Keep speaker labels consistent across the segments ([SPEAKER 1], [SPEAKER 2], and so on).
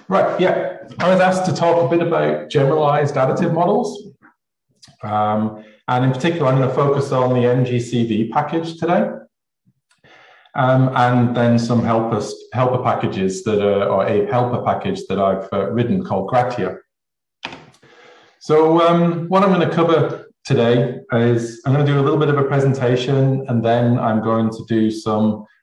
[SPEAKER 1] Right, yeah. I was asked to talk a bit about generalized additive models. And in particular, I'm going to focus on the NGCV package today. And then some helper packages that are, or a helper package that I've written called Gratia. So what I'm going to cover today is I'm going to do a little bit of a presentation, and then I'm going to do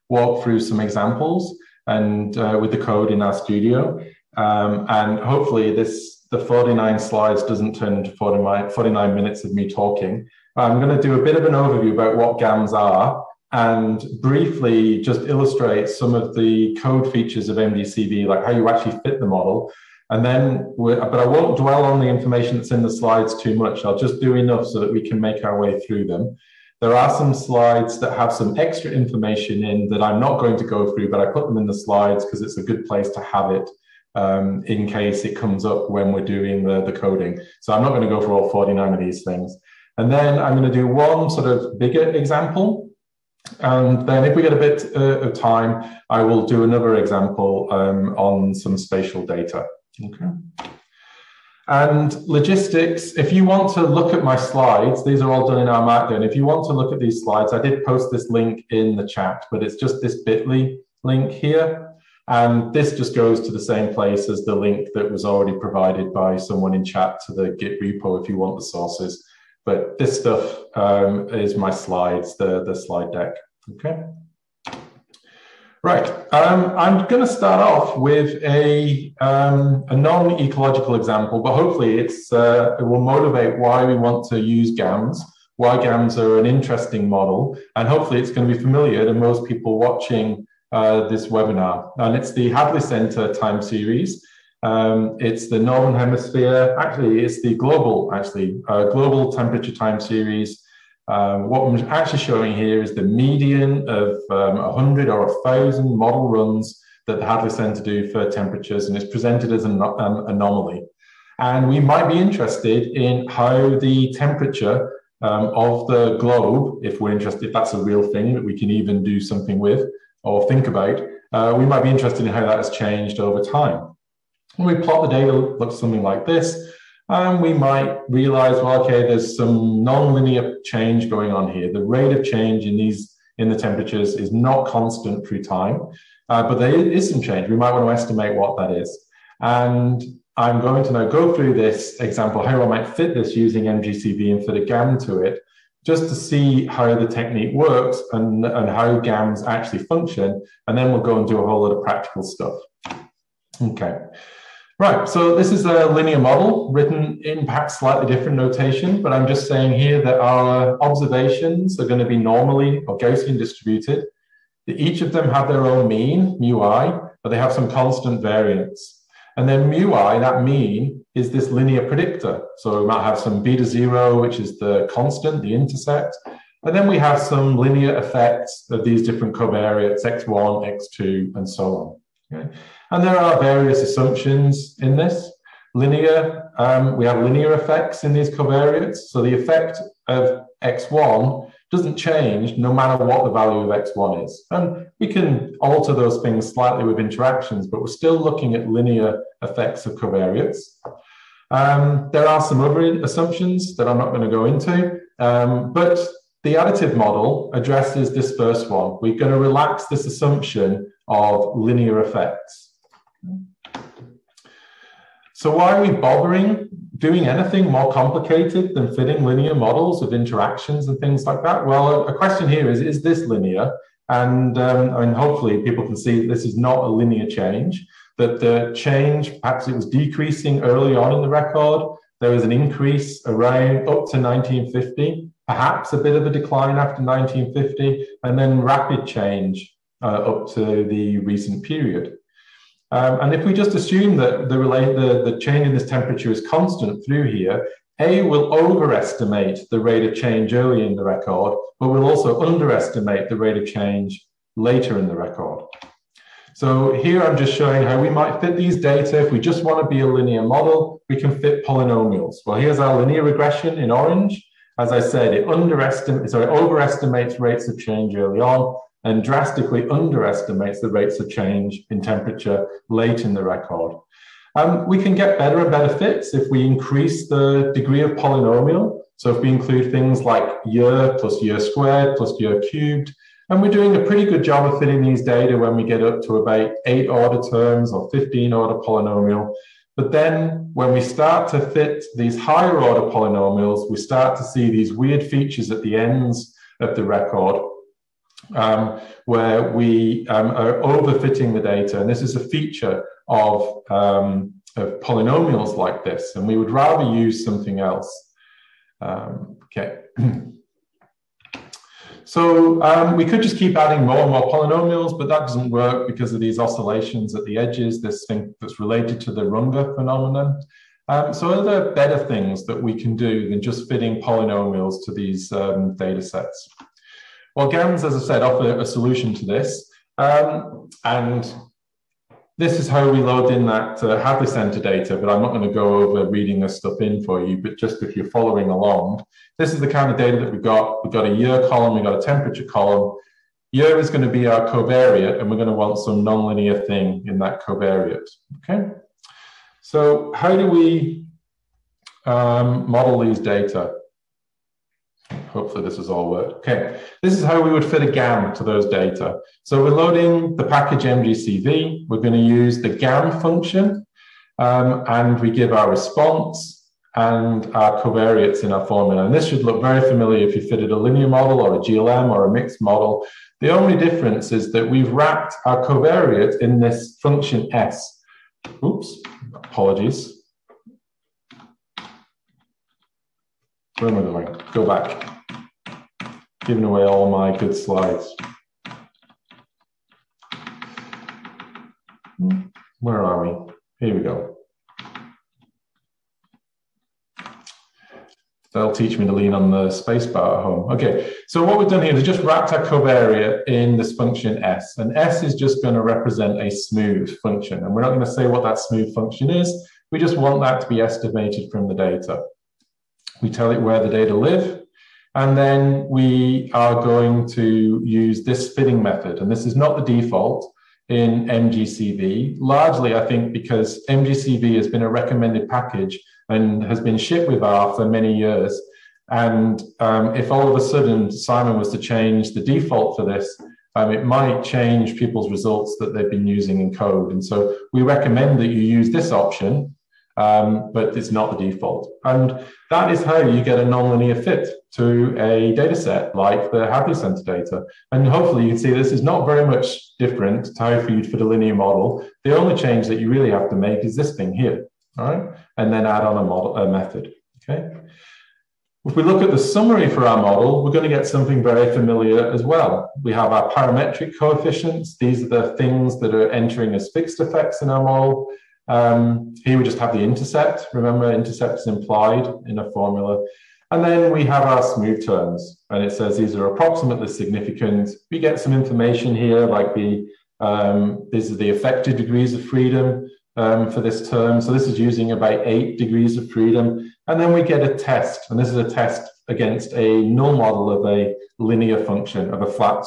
[SPEAKER 1] walk through some examples and with the code in our studio. And hopefully the 49 slides doesn't turn into 49 minutes of me talking. I'm going to do a bit of an overview about what GAMs are and briefly just illustrate some of the code features of MDCV, like how you actually fit the model. And then, but I won't dwell on the information that's in the slides too much. I'll just do enough so that we can make our way through them. There are some slides that have some extra information in that I'm not going to go through, but I put them in the slides because it's a good place to have it in case it comes up when we're doing the coding. So I'm not going to go through all 49 of these things. And then I'm going to do one sort of bigger example. And then if we get a bit of time, I will do another example on some spatial data. Okay. And logistics, if you want to look at my slides, these are all done in our Markdown. If you want to look at these slides, I did post this link in the chat, but it's just this bit.ly link here. And this just goes to the same place as the link that was already provided by someone in chat to the Git repo if you want the sources. But this stuff is my slides, the slide deck. Okay. Right. I'm going to start off with a non-ecological example, but hopefully it will motivate why we want to use GAMs, why GAMs are an interesting model, and hopefully it's going to be familiar to most people watching this webinar. And it's the Hadley Center time series. It's the Northern Hemisphere, actually it's the global temperature time series. What I'm actually showing here is the median of 100 or 1,000 model runs that the Hadley Center do for temperatures, and it's presented as an anomaly. And we might be interested in how the temperature of the globe, if we're interested, if that's a real thing that we can even do something with or think about, we might be interested in how that has changed over time. When we plot the data, it looks something like this. We might realize, well, okay, there's some non-linear change going on here. The rate of change in the temperatures is not constant through time, but there is some change. We might want to estimate what that is. And I'm going to now go through this example, how I might fit this using MGCV and fit a GAM to it, just to see how the technique works and how GAMs actually function. And then we'll go and do a whole lot of practical stuff. Okay. Right, so this is a linear model written in perhaps slightly different notation, but I'm just saying here that our observations are going to be normally or Gaussian distributed. Each of them have their own mean, mu I, but they have some constant variance. And then mu I, that mean, is this linear predictor. So we might have some beta 0, which is the constant, the intercept. And then we have some linear effects of these different covariates, x1, x2, and so on. Okay? And there are various assumptions in this. Linear, we have linear effects in these covariates. So the effect of x1 doesn't change no matter what the value of x1 is. And we can alter those things slightly with interactions, but we're still looking at linear effects of covariates. There are some other assumptions that I'm not going to go into, but the additive model addresses this first one. We're going to relax this assumption of linear effects. So why are we bothering doing anything more complicated than fitting linear models of interactions and things like that? Well, a question here is this linear? And I mean, hopefully people can see that this is not a linear change, that the change, perhaps it was decreasing early on in the record. There was an increase around up to 1950, perhaps a bit of a decline after 1950, and then rapid change up to the recent period. And if we just assume that the change in this temperature is constant through here, A will overestimate the rate of change early in the record, but will also underestimate the rate of change later in the record. So here I'm just showing how we might fit these data. If we just want to be a linear model, we can fit polynomials. Well, here's our linear regression in orange. As I said, it overestimates rates of change early on and drastically underestimates the rates of change in temperature late in the record. We can get better and better fits if we increase the degree of polynomial. So if we include things like year plus year squared plus year cubed, and we're doing a pretty good job of fitting these data when we get up to about 8 order terms or 15 order polynomial. But then when we start to fit these higher order polynomials, we start to see these weird features at the ends of the record where we are overfitting the data. And this is a feature of polynomials like this. And we would rather use something else. Okay. So we could just keep adding more and more polynomials, but that doesn't work because of these oscillations at the edges, this thing that's related to the Runge phenomenon. So are there better things that we can do than just fitting polynomials to these data sets? Well, GAMS, as I said, offer a solution to this. And this is how we load in that Hadley Center data, but I'm not going to go over reading this stuff in for you, but just if you're following along, this is the kind of data that we've got. We've got a year column, we've got a temperature column. Year is going to be our covariate, and we're going to want some nonlinear thing in that covariate, okay? So how do we model these data? Hopefully this has all worked. Okay, this is how we would fit a GAM to those data. So we're loading the package MGCV. We're going to use the GAM function, and we give our response and our covariates in our formula. And this should look very familiar if you fitted a linear model or a GLM or a mixed model. The only difference is that we've wrapped our covariate in this function S. Oops, apologies. Where am I going? Go back. Giving away all my good slides. Where are we? Here we go. They'll teach me to lean on the spacebar at home. Okay, so what we've done here is just wrapped our covariate in this function S, and S is just going to represent a smooth function, and we're not going to say what that smooth function is. We just want that to be estimated from the data. We tell it where the data live, and then we are going to use this fitting method, and this is not the default in MGCV, largely I think because MGCV has been a recommended package and has been shipped with R for many years. And if all of a sudden Simon was to change the default for this, it might change people's results that they've been using in code. And so we recommend that you use this option, but it's not the default. And that is how you get a nonlinear fit to a data set like the Hadley Center data. And hopefully you can see this is not very much different to how you'd fit a linear model. The only change that you really have to make is this thing here, all right? And then add on a method, okay? If we look at the summary for our model, we're going to get something very familiar as well. We have our parametric coefficients. These are the things that are entering as fixed effects in our model. Here we just have the intercept. Remember, intercept is implied in a formula. And then we have our smooth terms, and it says these are approximately significant. We get some information here, like these are the effective degrees of freedom for this term. So this is using about 8 degrees of freedom. And then we get a test, and this is a test against a null model of a linear function, of a flat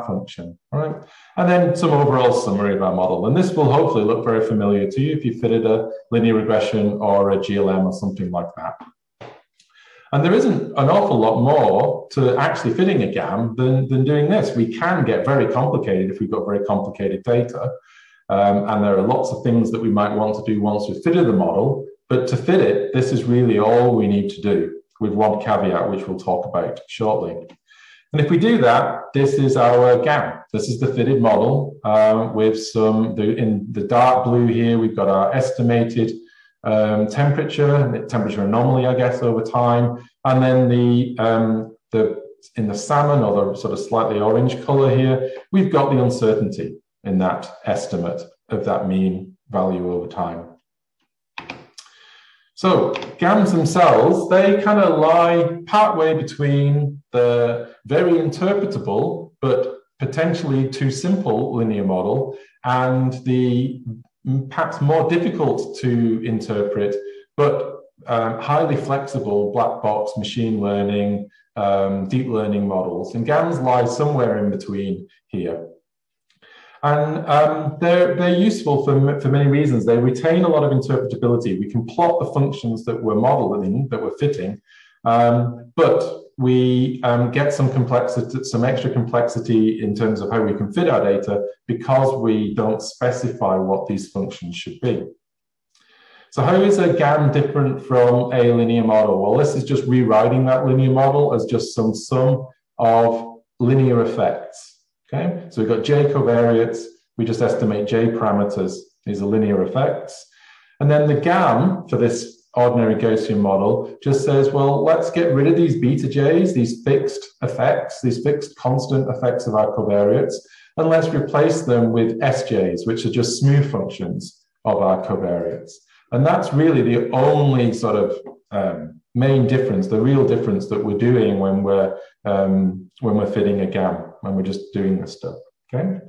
[SPEAKER 1] function, all right? And then some overall summary of our model. And this will hopefully look very familiar to you if you fitted a linear regression or a GLM or something like that. And there isn't an awful lot more to actually fitting a GAM than doing this. We can get very complicated if we've got very complicated data. And there are lots of things that we might want to do once we've fitted the model. But to fit it, this is really all we need to do, with one caveat, which we'll talk about shortly. And if we do that, this is our GAM. This is the fitted model with some, in the dark blue here, we've got our estimated temperature anomaly, I guess, over time. And then in the salmon, or the sort of slightly orange color here, we've got the uncertainty in that estimate of that mean value over time. So GAMs themselves, they kind of lie partway between the very interpretable but potentially too simple linear model and the perhaps more difficult to interpret but highly flexible black box machine learning, deep learning models. And GAMs lie somewhere in between here. And they're useful for many reasons. They retain a lot of interpretability. We can plot the functions that we're modeling, that we're fitting, but we get some complexity, some extra complexity in terms of how we can fit our data because we don't specify what these functions should be. So how is a GAN different from a linear model? Well, this is just rewriting that linear model as just some sum of linear effects. Okay, so we've got J covariates, we just estimate J parameters, these are linear effects. And then the GAN for this ordinary Gaussian model just says, well, let's get rid of these beta J's, these fixed effects, these fixed constant effects of our covariates, and let's replace them with SJs, which are just smooth functions of our covariates. And that's really the only sort of main difference, the real difference that we're doing when we're fitting a GAN, when we're just doing this stuff, okay?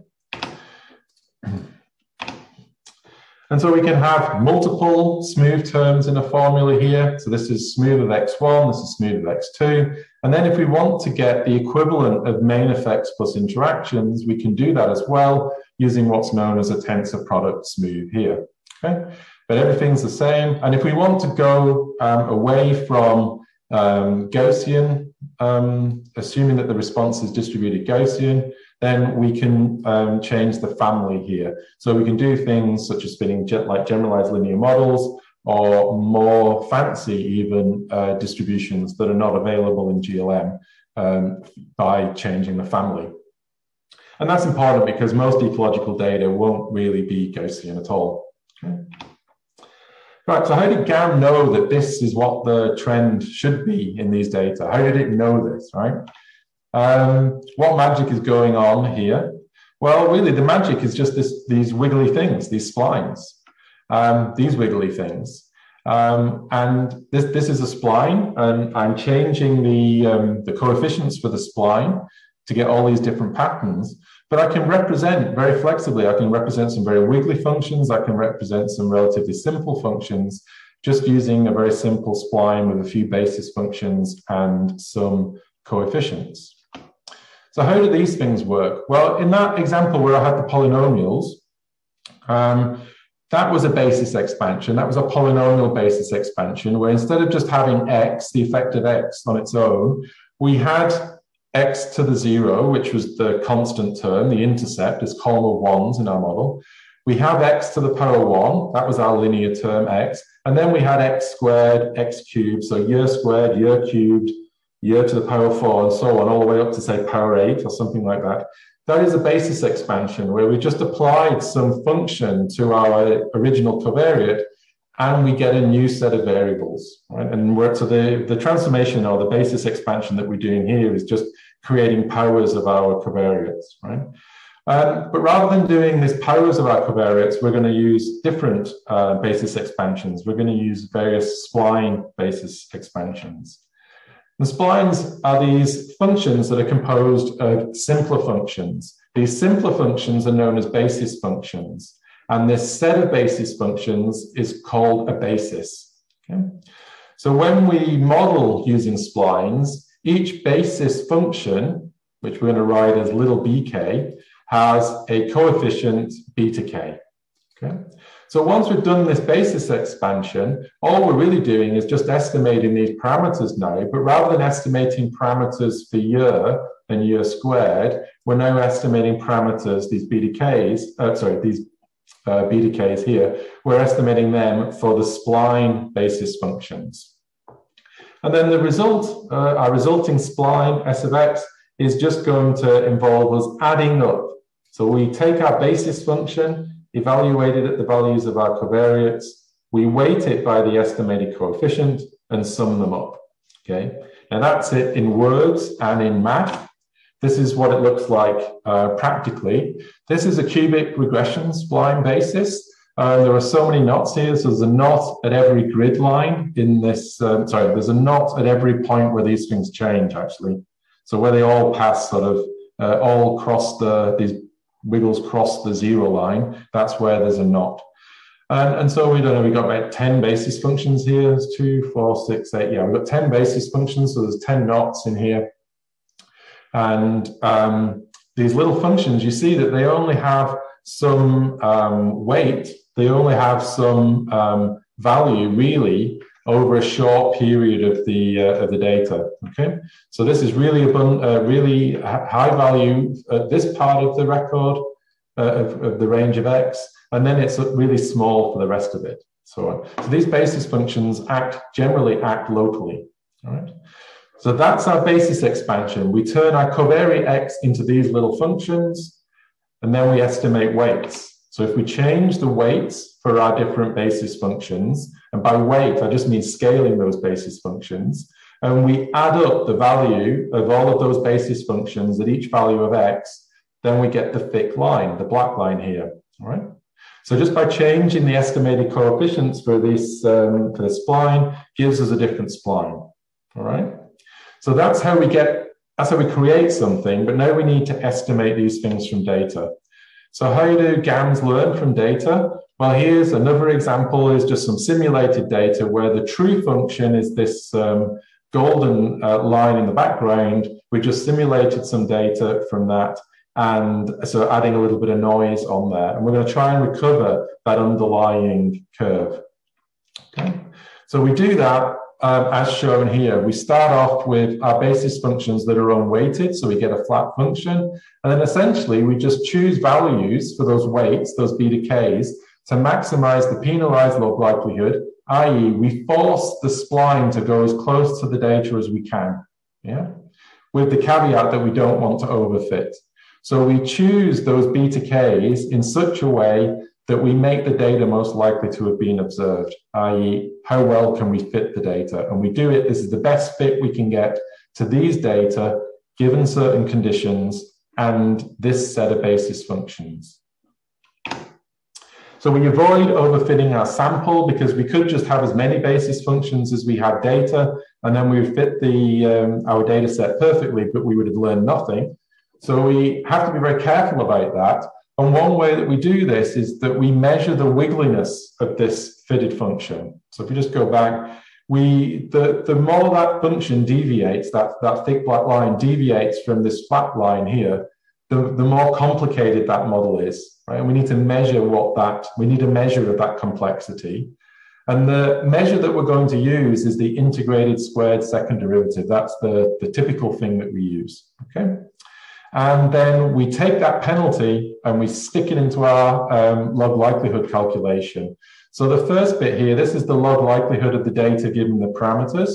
[SPEAKER 1] And so we can have multiple smooth terms in a formula here. So this is smooth of x1, this is smooth of x2. And then if we want to get the equivalent of main effects plus interactions, we can do that as well using what's known as a tensor product smooth here, okay? But everything's the same. And if we want to go away from Gaussian, assuming that the response is distributed Gaussian, then we can change the family here. So we can do things such as fitting like generalized linear models or more fancy even distributions that are not available in GLM by changing the family. And that's important because most ecological data won't really be Gaussian at all. Okay. Right, so how did GAN know that this is what the trend should be in these data? How did it know this, right? What magic is going on here? Well, really, the magic is just these wiggly things, these splines, these wiggly things. And this is a spline, and I'm changing the coefficients for the spline to get all these different patterns. But I can represent very flexibly. I can represent some very wiggly functions. I can represent some relatively simple functions just using a very simple spline with a few basis functions and some coefficients. So how do these things work? Well, in that example where I had the polynomials, that was a basis expansion. That was a polynomial basis expansion where instead of just having x, the effect of x on its own, we had x to the 0, which was the constant term, the intercept, is column of ones in our model. We have x to the power 1, that was our linear term x, and then we had x squared, x cubed, so year squared, year cubed, year to the power 4, and so on, all the way up to, say, power 8 or something like that. That is a basis expansion where we just applied some function to our original covariate and we get a new set of variables, right? And so the transformation or the basis expansion that we're doing here is just creating powers of our covariates, right? But rather than doing these powers of our covariates, we're going to use different basis expansions. We're going to use various spline basis expansions. The splines are these functions that are composed of simpler functions. These simpler functions are known as basis functions. And this set of basis functions is called a basis. Okay? So when we model using splines, each basis function, which we're going to write as little bk, has a coefficient beta k. Okay? So once we've done this basis expansion, all we're really doing is just estimating these parameters now, but rather than estimating parameters for year and year squared, we're now estimating parameters, these beta k's, beta k's here, we're estimating them for the spline basis functions. And then the result, our resulting spline S of x is just going to involve us adding up. So we take our basis function, evaluate it at the values of our covariates, we weight it by the estimated coefficient and sum them up, okay? And that's it in words and in math. This is what it looks like practically. This is a cubic regression spline basis. There are so many knots here. So there's a knot at every grid line in this, there's a knot at every point where these things change actually. So where they all pass sort of, all cross these wiggles cross the 0 line, that's where there's a knot. And so we don't know, we've got about 10 basis functions here. There's 2, 4, 6, 8, yeah, we've got 10 basis functions. So there's 10 knots in here. And these little functions, you see that they only have some weight, they only have some value really over a short period of the data. Okay, so this is really really high value at this part of the record of the range of X, and then it's really small for the rest of it. So these basis functions generally act locally. All right. So that's our basis expansion. We turn our covariate X into these little functions, and then we estimate weights. So if we change the weights for our different basis functions, and by weight, I just mean scaling those basis functions, and we add up the value of all of those basis functions at each value of X, then we get the thick line, the black line here, all right? So just by changing the estimated coefficients for this spline gives us a different spline, all right? So that's how we create something, but now we need to estimate these things from data. So how do GANs learn from data? Well, here's another example, is just some simulated data where the true function is this golden line in the background. We just simulated some data from that, and so adding a little bit of noise on there. And we're going to try and recover that underlying curve. Okay. So we do that as shown here. We start off with our basis functions that are unweighted, so we get a flat function. And then essentially we just choose values for those weights, those beta k's, to maximize the penalized log likelihood, i.e. we force the spline to go as close to the data as we can, yeah? With the caveat that we don't want to overfit. So we choose those beta k's in such a way that we make the data most likely to have been observed, i.e. how well can we fit the data? And we do it, this is the best fit we can get to these data given certain conditions and this set of basis functions. So we avoid overfitting our sample because we could just have as many basis functions as we have data, and then we would fit our data set perfectly, but we would have learned nothing. So we have to be very careful about that. And one way that we do this is that we measure the wiggliness of this fitted function. So if we just go back, the more that function deviates, that thick black line deviates from this flat line here, the more complicated that model is, right? And we need to measure we need a measure of that complexity. And the measure that we're going to use is the integrated squared second derivative. That's the typical thing that we use, okay? And then we take that penalty and we stick it into our log likelihood calculation. So the first bit here, this is the log likelihood of the data given the parameters,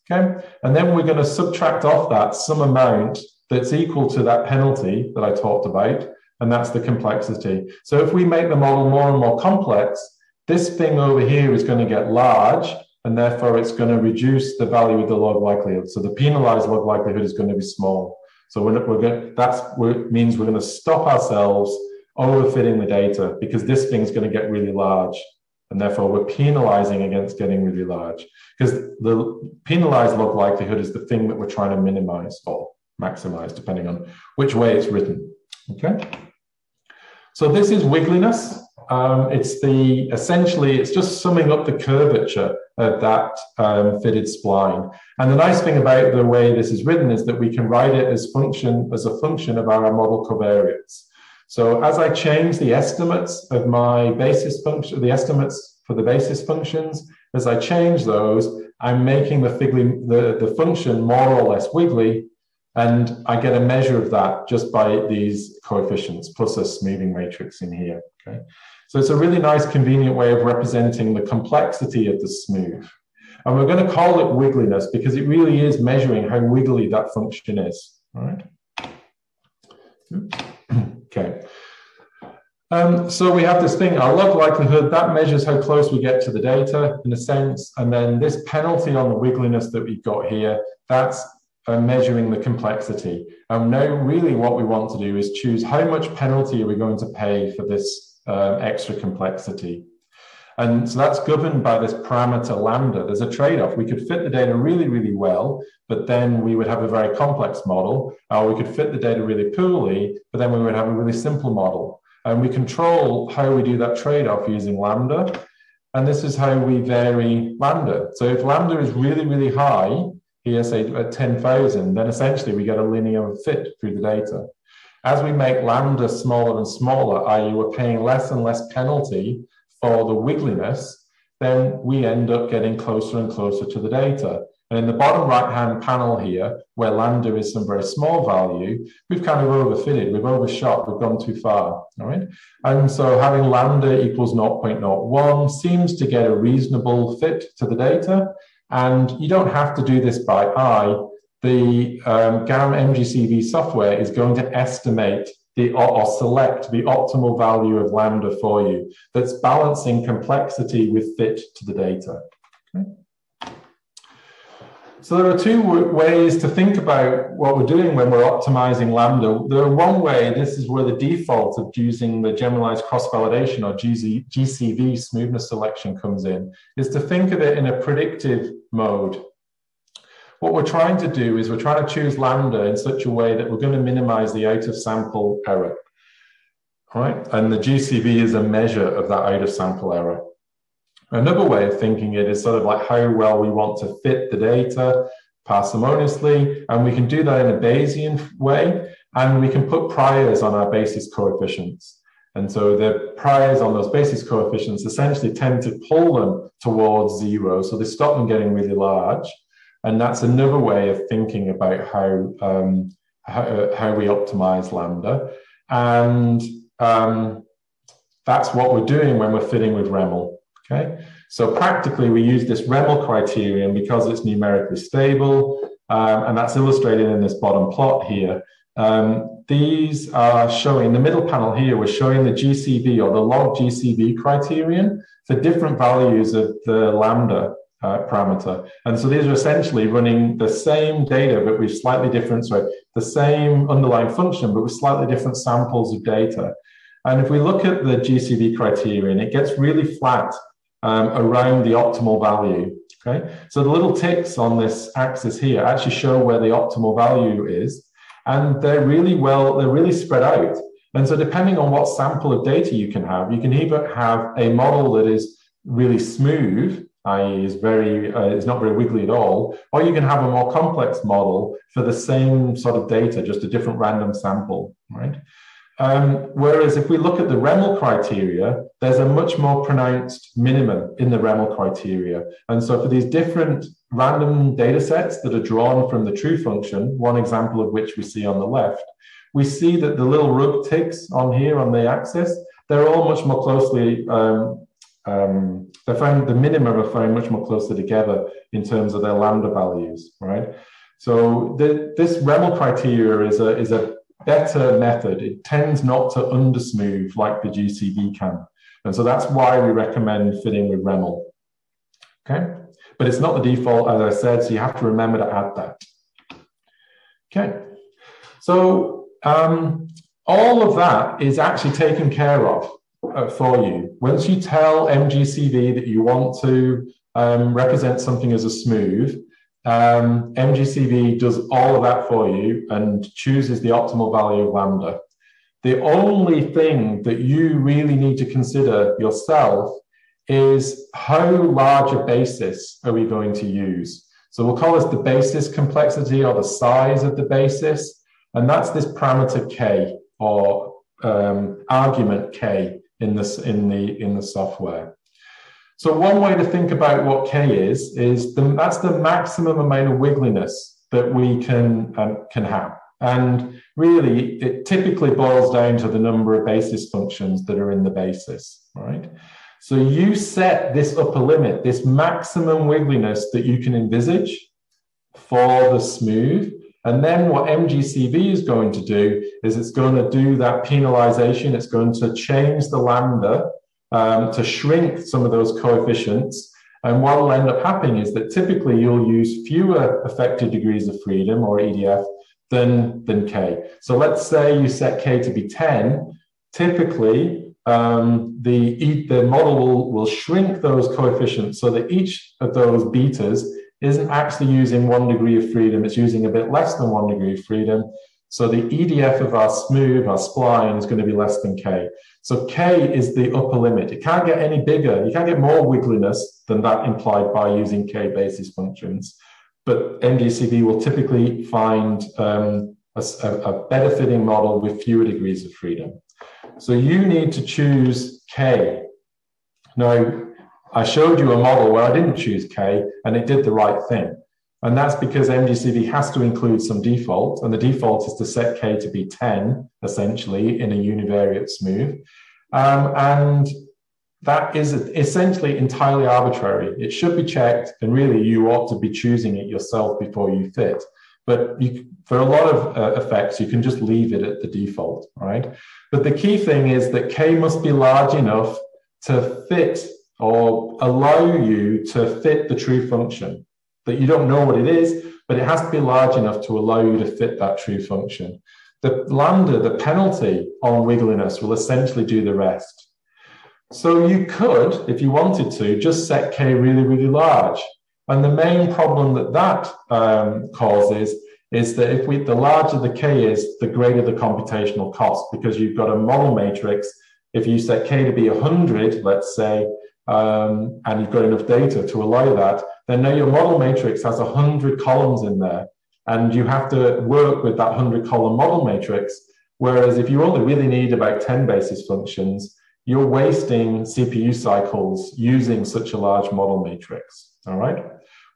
[SPEAKER 1] okay? And then we're going to subtract off that some amount that's equal to that penalty that I talked about, and that's the complexity. So if we make the model more and more complex, this thing over here is going to get large, and therefore it's going to reduce the value of the log likelihood. So the penalized log likelihood is going to be small. So that means we're going to stop ourselves overfitting the data because this thing is going to get really large, and therefore we're penalizing against getting really large because the penalized log likelihood is the thing that we're trying to minimize or maximize depending on which way it's written. Okay. So this is wiggliness. Essentially it's just summing up the curvature of that fitted spline. And the nice thing about the way this is written is that we can write it as a function of our model covariates. So as I change the estimates of my basis function, the estimates for the basis functions, as I change those, I'm making the function more or less wiggly, and I get a measure of that just by these coefficients plus a smoothing matrix in here. Okay. So it's a really nice, convenient way of representing the complexity of the smooth. And we're going to call it wiggliness because it really is measuring how wiggly that function is. All right. Okay. So we have this thing, our log likelihood, that measures how close we get to the data in a sense. And then this penalty on the wiggliness that we've got here, that's measuring the complexity. And now really what we want to do is choose how much penalty are we going to pay for this extra complexity. And so that's governed by this parameter lambda. There's a trade-off. We could fit the data really, really well, but then we would have a very complex model. Or we could fit the data really poorly, but then we would have a really simple model. And we control how we do that trade-off using lambda. And this is how we vary lambda. So if lambda is really, really high, here say at 10,000, then essentially we get a linear fit through the data. As we make lambda smaller and smaller, i.e. we're paying less and less penalty for the wiggliness, then we end up getting closer and closer to the data. And in the bottom right-hand panel here, where lambda is some very small value, we've kind of overfitted, we've overshot, we've gone too far, all right? And so having lambda equals 0.01 seems to get a reasonable fit to the data, and you don't have to do this by eye. The GAM MGCV software is going to estimate or select the optimal value of lambda for you that's balancing complexity with fit to the data. Okay. So there are two ways to think about what we're doing when we're optimizing lambda. One way, this is where the default of using the generalized cross-validation or GCV smoothness selection comes in, is to think of it in a predictive mode. What we're trying to do is we're trying to choose lambda in such a way that we're going to minimize the out-of-sample error. All right? And the GCV is a measure of that out-of-sample error. Another way of thinking it is sort of like how well we want to fit the data parsimoniously, and we can do that in a Bayesian way, and we can put priors on our basis coefficients. And so the priors on those basis coefficients essentially tend to pull them towards zero, so they stop them getting really large. And that's another way of thinking about how we optimize lambda. And that's what we're doing when we're fitting with REML. Okay, so practically we use this REML criterion because it's numerically stable, and that's illustrated in this bottom plot here. These are showing, the middle panel here, we're showing the GCV or the log GCV criterion for different values of the lambda parameter. And so these are essentially running the same data, but with slightly different, the same underlying function, but with slightly different samples of data. And if we look at the GCV criterion, it gets really flat around the optimal value, okay? So the little ticks on this axis here actually show where the optimal value is, and they're really spread out. And so depending on what sample of data you can either have a model that is really smooth, i.e. is not very wiggly at all, or you can have a more complex model for the same sort of data, just a different random sample, right? Whereas if we look at the REML criteria, there's a much more pronounced minimum in the REML criteria. And so for these different random data sets that are drawn from the true function, one example of which we see on the left, we see that the little rug ticks on here on the axis, they're all much more closely, the minimum are found much more closely together in terms of their lambda values, right? So this REML criteria is a better method. It tends not to undersmooth like the GCV can. And so that's why we recommend fitting with REML. Okay, but it's not the default, as I said, so you have to remember to add that. Okay, so all of that is actually taken care of for you. Once you tell MGCV that you want to represent something as a smooth, MGCV does all of that for you and chooses the optimal value of lambda. The only thing that you really need to consider yourself is how large a basis are we going to use. So we'll call this the basis complexity or the size of the basis, and that's this parameter K or argument K in the software. So one way to think about what K is that's the maximum amount of wiggliness that we can have. And really, it typically boils down to the number of basis functions that are in the basis, right? So you set this upper limit, this maximum wiggliness that you can envisage for the smooth. And then what MGCV is going to do is it's going to do that penalization. It's going to change the lambda to shrink some of those coefficients. And what will end up happening is that typically you'll use fewer effective degrees of freedom or EDF than K. So let's say you set K to be 10. Typically, the model will shrink those coefficients so that each of those betas isn't actually using 1 degree of freedom. It's using a bit less than 1 degree of freedom. So the EDF of our smooth, our spline, is going to be less than K. So K is the upper limit. It can't get any bigger. You can't get more wiggliness than that implied by using K basis functions. But MGCV will typically find a better fitting model with fewer degrees of freedom. So you need to choose K. Now, I showed you a model where I didn't choose K and it did the right thing. And that's because MGCV has to include some default, and the default is to set K to be 10, essentially, in a univariate smooth. And that is essentially entirely arbitrary. It should be checked, and really you ought to be choosing it yourself before you fit. But for a lot of effects, you can just leave it at the default, right? But the key thing is that K must be large enough to fit or allow you to fit the true function. That you don't know what it is, but it has to be large enough to allow you to fit that true function. The lambda, the penalty on wiggliness, will essentially do the rest. So you could, if you wanted to, just set K really, really large. And the main problem that causes is that the larger the K is, the greater the computational cost, because you've got a model matrix. If you set K to be 100, let's say, and you've got enough data to allow that, then now your model matrix has 100 columns in there, and you have to work with that 100-column model matrix. Whereas if you only really need about 10 basis functions, you're wasting CPU cycles using such a large model matrix. All right,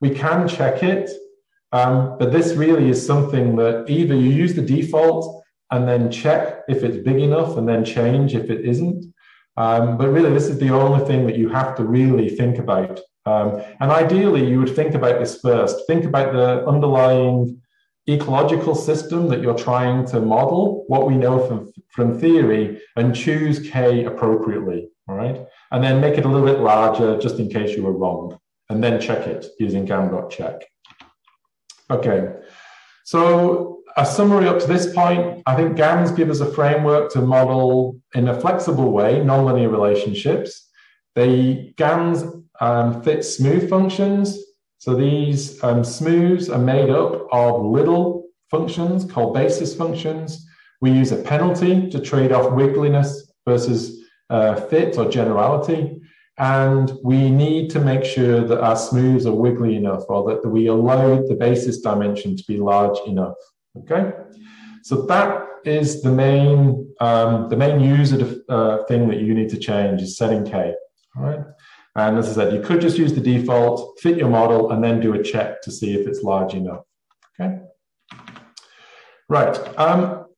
[SPEAKER 1] we can check it, but this really is something that either you use the default and then check if it's big enough and then change if it isn't. But really, this is the only thing that you have to really think about. And ideally, you would think about this first. Think about the underlying ecological system that you're trying to model, what we know from theory, and choose K appropriately, all right? And then make it a little bit larger just in case you were wrong, and then check it using gam.check. Okay, so a summary up to this point, I think GAMs give us a framework to model in a flexible way nonlinear relationships. GAMs fit smooth functions. So these smooths are made up of little functions called basis functions. We use a penalty to trade off wiggliness versus fit or generality. And we need to make sure that our smooths are wiggly enough, or that we allow the basis dimension to be large enough. Okay, so that is the main user thing that you need to change is setting K. All right, and as I said, you could just use the default, fit your model, and then do a check to see if it's large enough. Okay, right.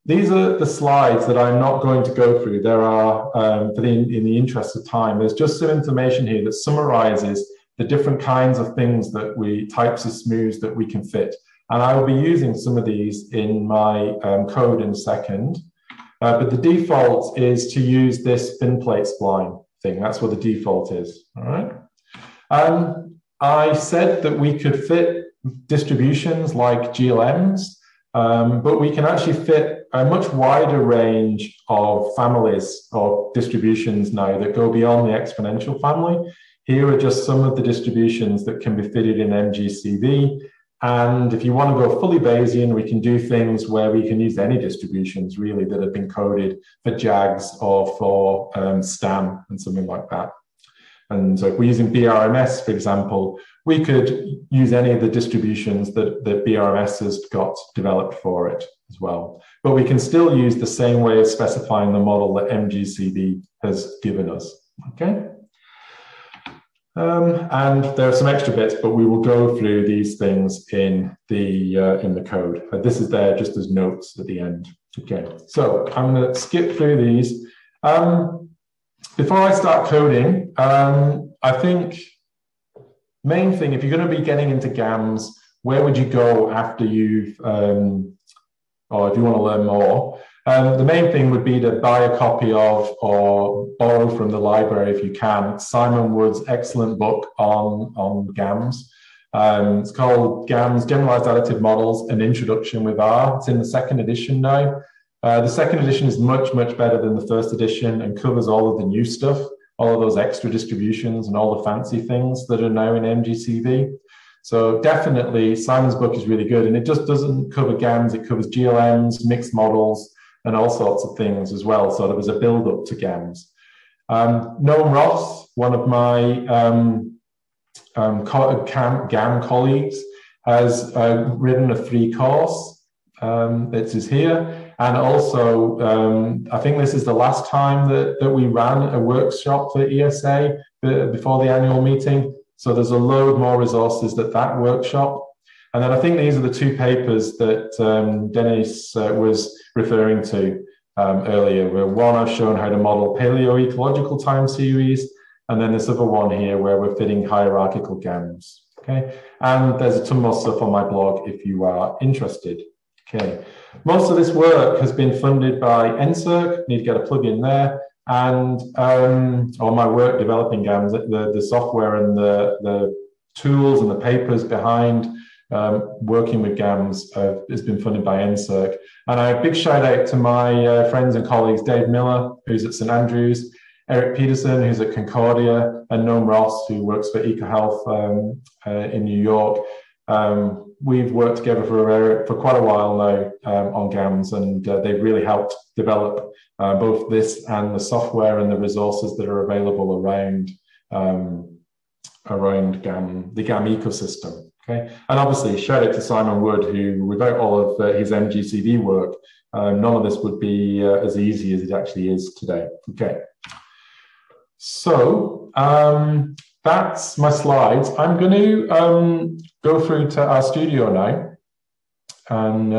[SPEAKER 1] These are the slides that I'm not going to go through. There are, in the interest of time, there's just some information here that summarizes the different kinds of things that types of smooths that we can fit. And I will be using some of these in my code in a second. But the default is to use this thin plate spline thing. That's what the default is, all right? I said that we could fit distributions like GLMs, but we can actually fit a much wider range of families or distributions now that go beyond the exponential family. Here are just some of the distributions that can be fitted in MGCV. And if you want to go fully Bayesian, we can do things where we can use any distributions really that have been coded for JAGs or for STAM and something like that. And so if we're using BRMS, for example, we could use any of the distributions that BRMS has got developed for it as well. But we can still use the same way of specifying the model that MGCV has given us, okay? And there are some extra bits, but we will go through these things in the code. This is there just as notes at the end. Okay, so I'm going to skip through these. Before I start coding, I think main thing, if you're going to be getting into GAMs, where would you go after you've, or if you want to learn more? The main thing would be to buy a copy of or borrow from the library if you can. Simon Wood's excellent book on GAMs. It's called GAMs, Generalized Additive Models, An Introduction with R. It's in the second edition now. The second edition is much, much better than the first edition and covers all of the new stuff, all of those extra distributions and all the fancy things that are now in MGCV. So definitely Simon's book is really good, and it just doesn't cover GAMs, it covers GLMs, mixed models, and all sorts of things as well, sort of as a build-up to GAMs. Noam Ross, one of my GAM colleagues, has written a free course It is here. And also, I think this is the last time that we ran a workshop for ESA before the annual meeting. So there's a load more resources that workshop. And then I think these are the two papers that Dennis was referring to earlier, where one I've shown how to model paleoecological time series, and then this other one here where we're fitting hierarchical GAMs. Okay, and there's a ton more stuff on my blog if you are interested. Okay, most of this work has been funded by NSERC. Need to get a plug-in there, and all my work developing GAMs, the software and the tools and the papers behind working with GAMs has been funded by NSERC. And a big shout out to my friends and colleagues, Dave Miller, who's at St Andrews, Eric Peterson, who's at Concordia, and Noam Ross, who works for EcoHealth in New York. We've worked together for quite a while now on GAMs, and they've really helped develop both this and the software and the resources that are available around the GAM ecosystem. Okay, and obviously shout out to Simon Wood, who without all of his MGCD work, none of this would be as easy as it actually is today. Okay, so that's my slides. I'm going to go through to our studio now, and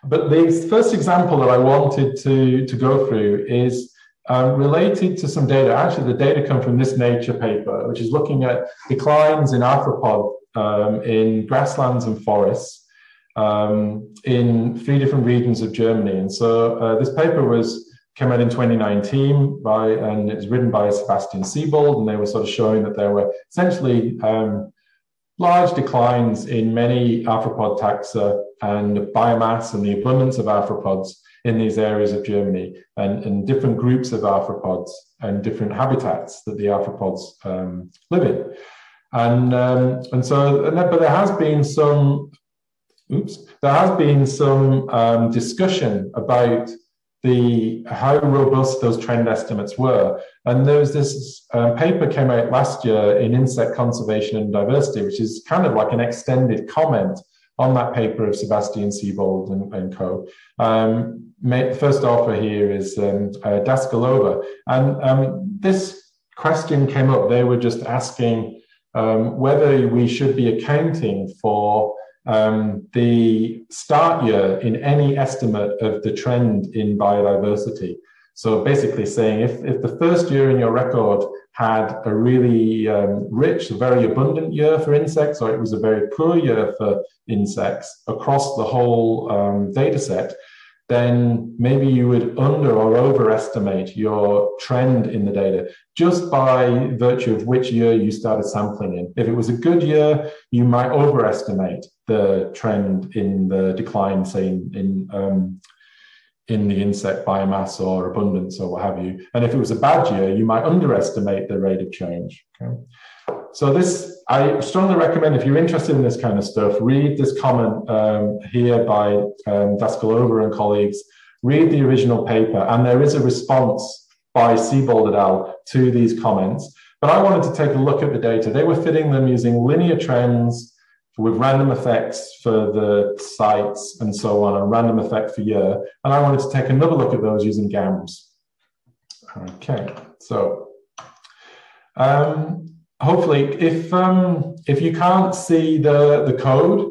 [SPEAKER 1] but the first example that I wanted to go through is related to some data. Actually, the data come from this Nature paper, which is looking at declines in arthropod in grasslands and forests in 3 different regions of Germany. And so this paper came out in 2019 and it's written by Sebastian Siebold, and they were sort of showing that there were essentially large declines in many arthropod taxa and biomass and the abundance of arthropods in these areas of Germany, and different groups of arthropods and different habitats that the arthropods live in. But there has been some discussion about how robust those trend estimates were. And there was this paper came out last year in Insect Conservation and Diversity, which is kind of like an extended comment on that paper of Sebastian Siebold and co. The first author here is Daskalova. And this question came up. They were just asking whether we should be accounting for the start year in any estimate of the trend in biodiversity. So basically saying if the first year in your record had a really rich, very abundant year for insects, or it was a very poor year for insects across the whole data set, then maybe you would under or overestimate your trend in the data just by virtue of which year you started sampling in. If it was a good year, you might overestimate the trend in the decline, say in the insect biomass or abundance or what have you. And if it was a bad year, you might underestimate the rate of change. Okay? So this, I strongly recommend, if you're interested in this kind of stuff, read this comment here by Daskalova and colleagues, read the original paper, and there is a response by Siebold et al. To these comments. But I wanted to take a look at the data. They were fitting them using linear trends with random effects for the sites and so on, and random effect for year. And I wanted to take another look at those using GAMs. Okay, so hopefully, if you can't see the code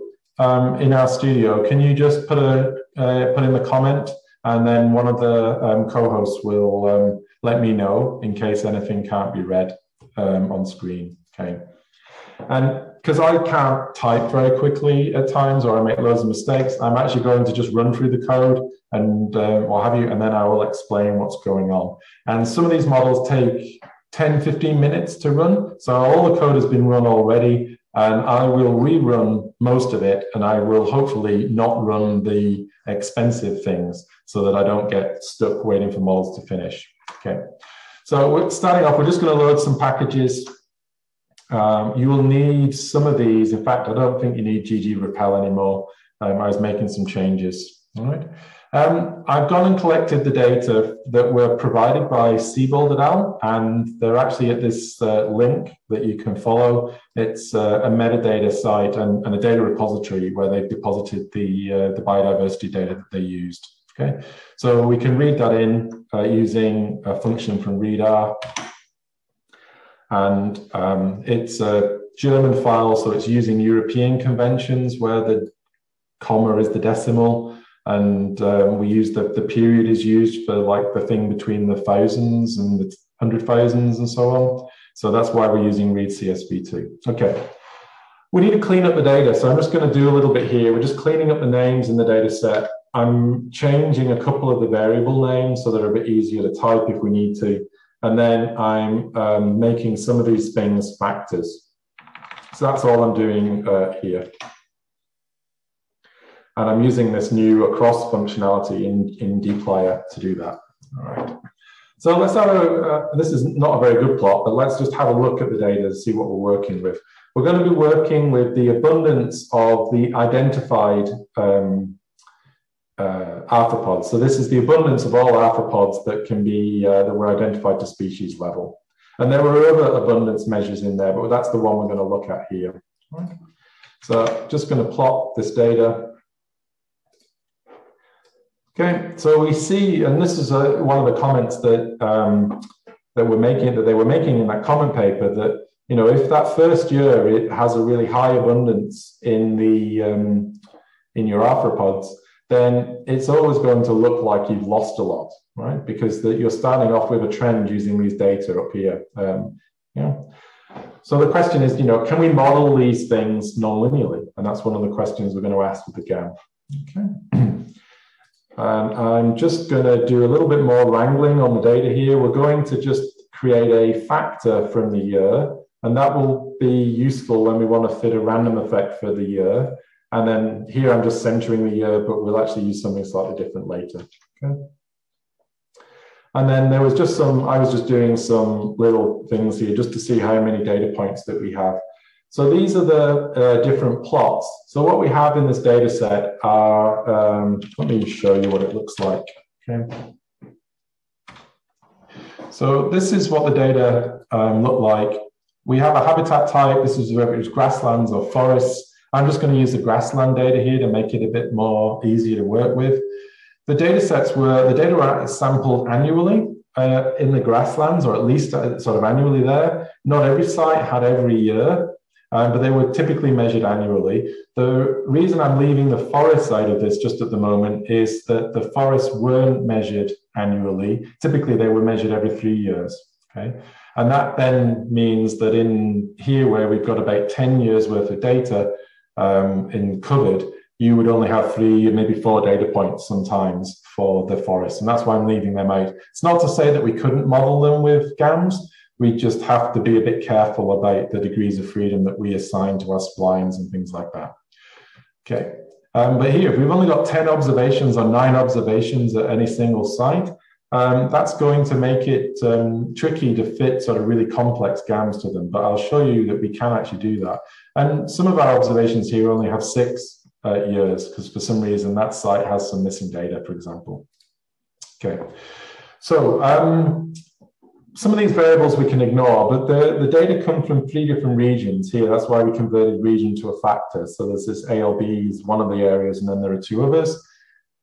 [SPEAKER 1] in our studio, can you just put in the comment, and then one of the co-hosts will let me know in case anything can't be read on screen. Okay, and because I can't type very quickly at times, or I make loads of mistakes, I'm actually going to just run through the code and what have you, and then I will explain what's going on. And some of these models take 10, 15 minutes to run. So all the code has been run already, and I will rerun most of it, and I will hopefully not run the expensive things so that I don't get stuck waiting for models to finish. Okay, so we're starting off, we're just going to load some packages. You will need some of these. In fact, I don't think you need GG Repel anymore. I was making some changes. All right. I've gone and collected the data that were provided by Siebold et al., and they're actually at this link that you can follow. It's a metadata site and a data repository where they've deposited the biodiversity data that they used. Okay, so we can read that in using a function from readr, and it's a German file, so it's using European conventions where the comma is the decimal. And we use the period is used for like the thing between the thousands and the 100,000s and so on. So that's why we're using read CSV2. Okay, we need to clean up the data. So I'm just going to do a little bit here. We're just cleaning up the names in the data set. I'm changing a couple of the variable names so they're a bit easier to type if we need to. And then I'm making some of these things factors. So that's all I'm doing here. And I'm using this new across functionality in dplyr to do that. All right. So let's have this is not a very good plot, but let's just have a look at the data to see what we're working with. We're going to be working with the abundance of the identified arthropods. So this is the abundance of all arthropods that can be, that were identified to species level. And there were other abundance measures in there, but that's the one we're going to look at here. All right. So just going to plot this data. Okay, so we see, and this is one of the comments that they were making in that comment paper, that if that first year it has a really high abundance in the in your arthropods, then it's always going to look like you've lost a lot, right? Because you're starting off with a trend using these data up here. So the question is, can we model these things non-linearly? And that's one of the questions we're going to ask with the GAM. Okay. And I'm just going to do a little bit more wrangling on the data here. We're going to just create a factor from the year, and that will be useful when we want to fit a random effect for the year. And then here I'm just centering the year, but we'll actually use something slightly different later. Okay. And then there was just I was just doing some little things here just to see how many data points that we have. So these are the different plots. So what we have in this data set are, let me show you what it looks like. Okay. So this is what the data look like. We have a habitat type. This is whether it's grasslands or forests. I'm just going to use the grassland data here to make it a bit more easier to work with. The data were sampled annually in the grasslands, or at least sort of annually there. Not every site had every year. But they were typically measured annually. The reason I'm leaving the forest side of this just at the moment is that the forests weren't measured annually. Typically, they were measured every 3 years. Okay, and that then means that in here, where we've got about 10 years worth of data in covered, you would only have 3, maybe 4 data points sometimes for the forest, and that's why I'm leaving them out. It's not to say that we couldn't model them with GAMs. We just have to be a bit careful about the degrees of freedom that we assign to our splines and things like that. Okay, but here, if we've only got 10 observations or 9 observations at any single site, that's going to make it tricky to fit sort of really complex GAMs to them. But I'll show you that we can actually do that. And some of our observations here only have 6 years, because for some reason that site has some missing data, for example. Okay, so some of these variables we can ignore, but the data come from 3 different regions here. That's why we converted region to a factor. So there's this ALB is one of the areas, and then there are 2 others.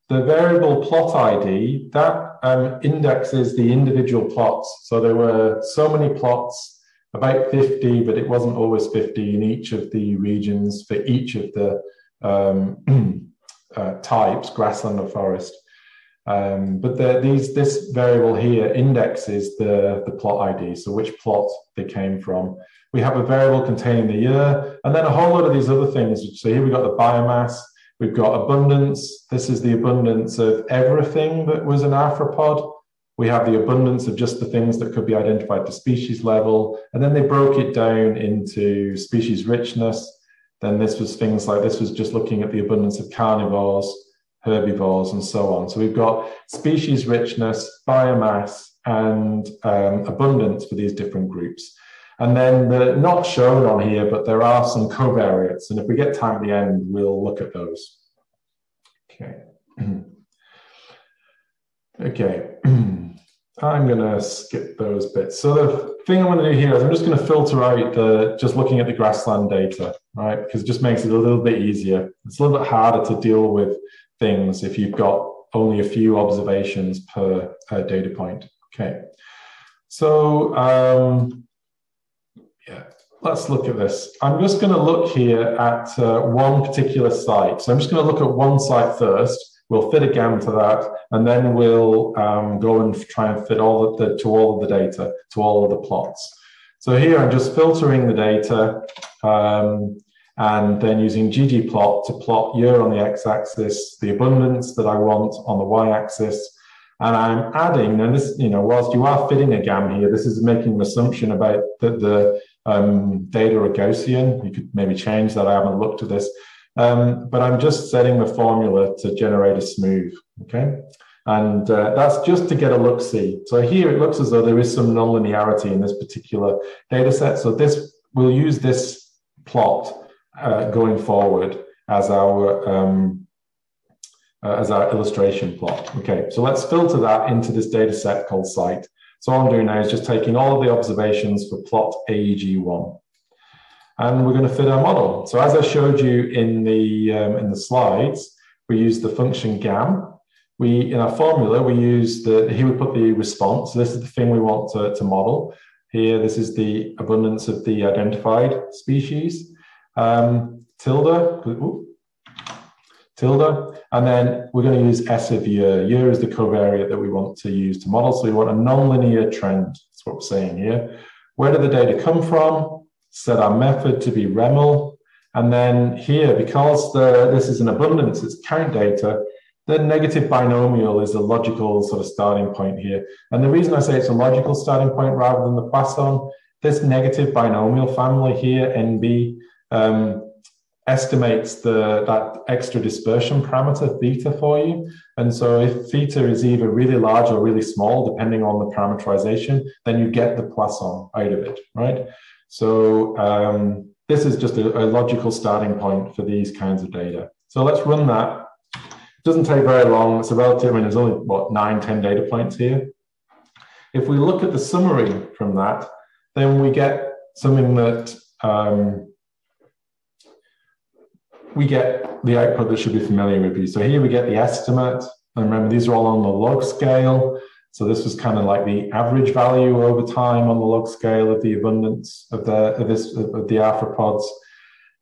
[SPEAKER 1] The variable plot ID, that indexes the individual plots. So there were so many plots, about 50, but it wasn't always 50 in each of the regions for each of the types, grassland or forest. But this variable here indexes the plot ID, so which plot they came from. We have a variable containing the year, and then a whole lot of these other things. So here we've got the biomass, we've got abundance. This is the abundance of everything that was an arthropod. We have the abundance of just the things that could be identified to species level, and then they broke it down into species richness. Then this was things like, this was just looking at the abundance of carnivores, herbivores, and so on. So we've got species richness, biomass, and abundance for these different groups. And then they're not shown on here, but there are some covariates. And if we get time at the end, we'll look at those. Okay. Okay, I'm going to skip those bits. So the thing I'm going to do here is I'm just going to filter out just looking at the grassland data, right? Because it just makes it a little bit easier. It's a little bit harder to deal with things if you've got only a few observations per data point. Okay, so yeah, let's look at this. I'm just going to look here at one particular site. So I'm just going to look at one site first. We'll fit a GAM to that, and then we'll go and try and fit all of to all of the data, to all of the plots. So here I'm just filtering the data and then using ggplot to plot year on the x-axis, the abundance that I want on the y-axis, and I'm adding, and this, whilst you are fitting a GAM here, this is making an assumption about that the data are Gaussian. You could maybe change that. I haven't looked at this. But I'm just setting the formula to generate a smooth, okay? And that's just to get a look-see. So here it looks as though there is some nonlinearity in this particular data set. So we'll use this plot going forward as our illustration plot. Okay, so let's filter that into this data set called site. So all I'm doing now is just taking all of the observations for plot AEG1. And we're going to fit our model. So as I showed you in the slides, we use the function GAM. In our formula, we use here we put the response. So this is the thing we want to model. Here, this is the abundance of the identified species. Tilde, and then we're going to use S of year. Year is the covariate that we want to use to model. So we want a nonlinear trend. That's what we're saying here. Where did the data come from? Set our method to be REML. And then here, because this is an abundance, it's count data, the negative binomial is a logical sort of starting point here. And the reason I say it's a logical starting point rather than the Poisson, this negative binomial family here, NB, estimates that extra dispersion parameter theta for you. And so if theta is either really large or really small, depending on the parameterization, then you get the Poisson out of it, right? So this is just a logical starting point for these kinds of data. So let's run that. It doesn't take very long. It's a relative, there's only, what, 9, 10 data points here. If we look at the summary from that, then we get something that we get the output that should be familiar with you. So here we get the estimate. And remember, these are all on the log scale. So this was kind of like the average value over time on the log scale of the abundance of the arthropods.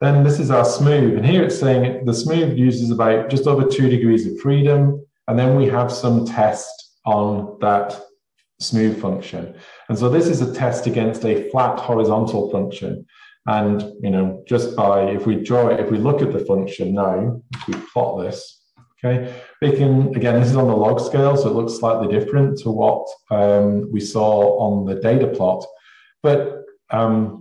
[SPEAKER 1] Then this is our smooth. And here it's saying the smooth uses about just over 2 degrees of freedom. And then we have some test on that smooth function. And so this is a test against a flat horizontal function. And, just if we look at the function now, if we plot this, okay, we can, again, this is on the log scale, so it looks slightly different to what we saw on the data plot. But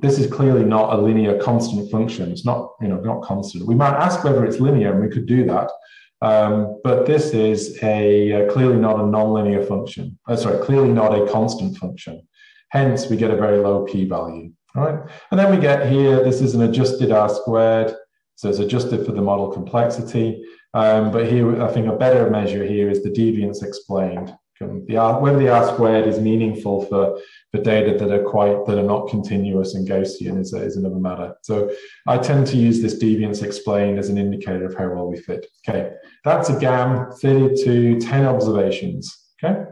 [SPEAKER 1] this is clearly not a linear constant function. It's not, not constant. We might ask whether it's linear, and we could do that. But this is clearly not a nonlinear function. Clearly not a constant function. Hence, we get a very low p-value. All right, and then we get here, this is an adjusted R squared, so it's adjusted for the model complexity. But here, I think a better measure here is the deviance explained. Whether the R squared is meaningful for data that are not continuous and Gaussian is another matter. So I tend to use this deviance explained as an indicator of how well we fit. Okay, that's a GAM fitted to 10 observations. Okay,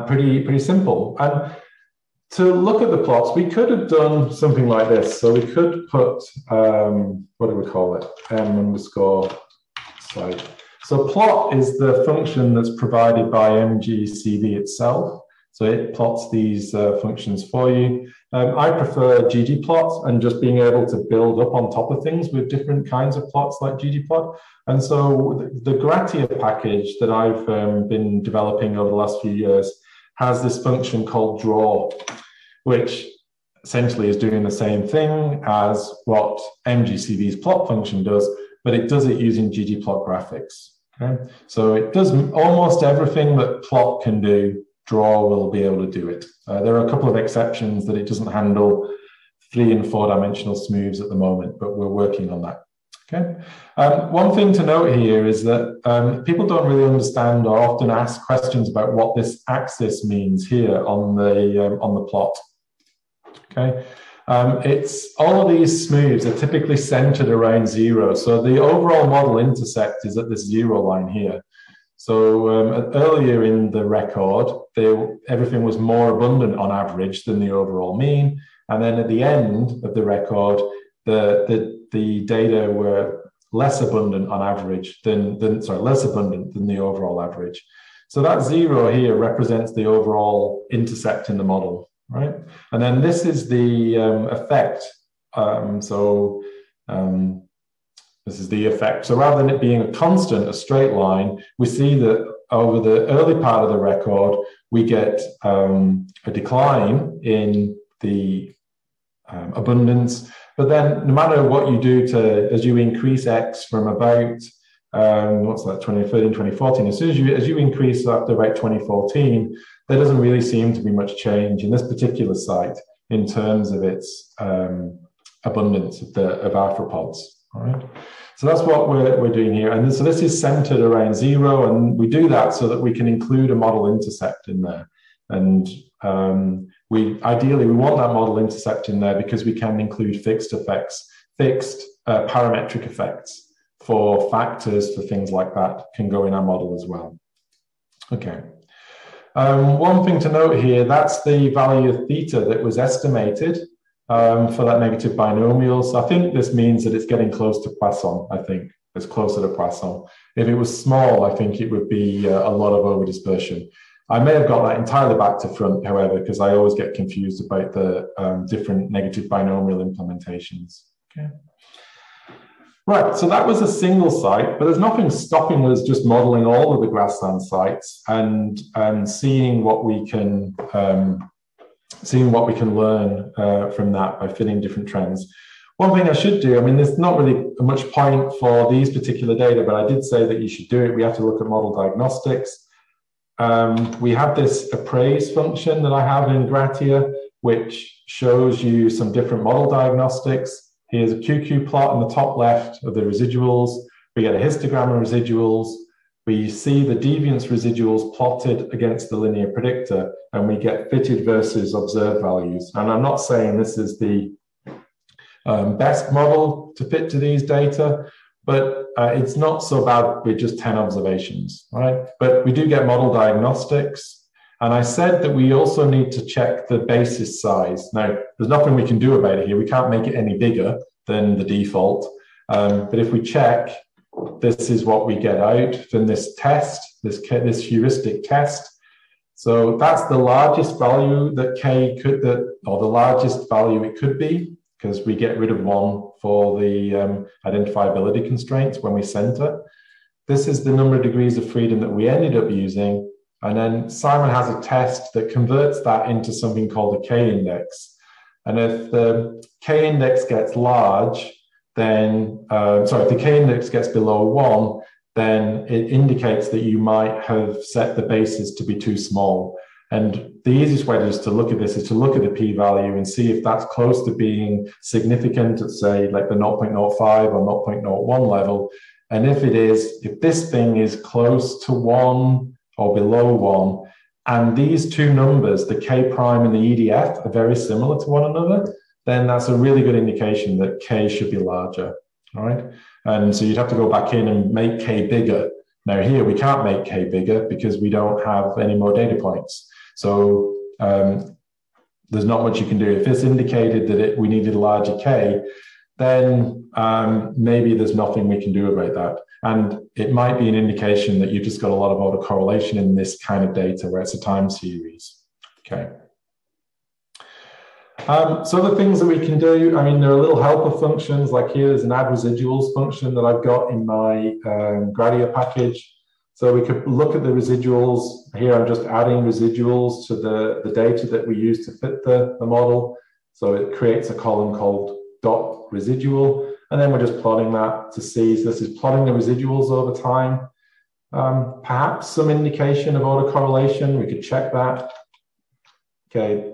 [SPEAKER 1] pretty simple. And to look at the plots, we could have done something like this. So we could put, what do we call it? M_site. So plot is the function that's provided by MGCV itself. So it plots these functions for you. I prefer ggplot and just being able to build up on top of things with different kinds of plots like ggplot. And so the Gratia package that I've been developing over the last few years has this function called draw, which essentially is doing the same thing as what MGCV's plot function does, but it does it using ggplot graphics. Okay? So it does almost everything that plot can do, draw will be able to do it. There are a couple of exceptions that it doesn't handle 3- and 4-dimensional smooths at the moment, but we're working on that. Okay. One thing to note here is that people don't really understand or often ask questions about what this axis means here on the plot. Okay. It's all of these smooths are typically centered around 0. So the overall model intersect is at this 0 line here. So earlier in the record, everything was more abundant on average than the overall mean. And then at the end of the record, the data were less abundant on average less abundant than the overall average. So that 0 here represents the overall intercept in the model, right? And then this is the effect. This is the effect. So rather than it being a constant, a straight line, we see that over the early part of the record, we get a decline in the abundance. But then no matter what you do as you increase X from about, 2013, 2014, as you increase after about 2014, there doesn't really seem to be much change in this particular site in terms of its abundance of arthropods, all right? So that's what we're doing here. And so this is centered around 0, and we do that so that we can include a model intercept in there. And ideally, we want that model intercept in there because we can include fixed parametric effects for factors, for things like that, can go in our model as well. Okay. One thing to note here, that's the value of theta that was estimated for that negative binomial. So I think this means that it's getting close to Poisson. I think it's closer to Poisson. If it was small, I think it would be a lot of over-dispersion. I may have got that entirely back to front, however, because I always get confused about the different negative binomial implementations. Okay. Right, so that was a single site, but there's nothing stopping us just modeling all of the grassland sites and seeing what we can learn from that by fitting different trends. One thing I should do, I mean, there's not really much point for these particular data, but I did say that you should do it. We have to look at model diagnostics. We have this appraise function that I have in Gratia, which shows you some different model diagnostics. Here's a QQ plot on the top left of the residuals. We get a histogram of residuals. We see the deviance residuals plotted against the linear predictor, and we get fitted versus observed values. And I'm not saying this is the best model to fit to these data, but it's not so bad with just 10 observations, right? But we do get model diagnostics. And I said that we also need to check the basis size. Now, there's nothing we can do about it here. We can't make it any bigger than the default. But if we check, this is what we get out from this test, this heuristic test. So that's the largest value that K could, or the largest value it could be, because we get rid of 1 for the identifiability constraints when we center. This is the number of degrees of freedom that we ended up using. And then Simon has a test that converts that into something called a K-index. And if the K-index gets large, then, if the K-index gets below 1, then it indicates that you might have set the basis to be too small. And the easiest way to look at this is to look at the p-value and see if that's close to being significant at, say, like the 0.05 or 0.01 level. And if it is, if this thing is close to 1 or below 1, and these two numbers, the K prime and the EDF, are very similar to one another, then that's a really good indication that K should be larger, all right? And so you'd have to go back in and make K bigger. Now here, we can't make K bigger because we don't have any more data points. So there's not much you can do. If this indicated that we needed a larger K, then maybe there's nothing we can do about that. And it might be an indication that you've just got a lot of autocorrelation in this kind of data where it's a time series. Okay. So the things that we can do, I mean, there are little helper functions, like here there's an add residuals function that I've got in my Gradia package. So we could look at the residuals. Here I'm just adding residuals to the data that we use to fit the model. So it creates a column called dot residual. And then we're just plotting that to see, so this is plotting the residuals over time. Perhaps some indication of autocorrelation, we could check that. Okay,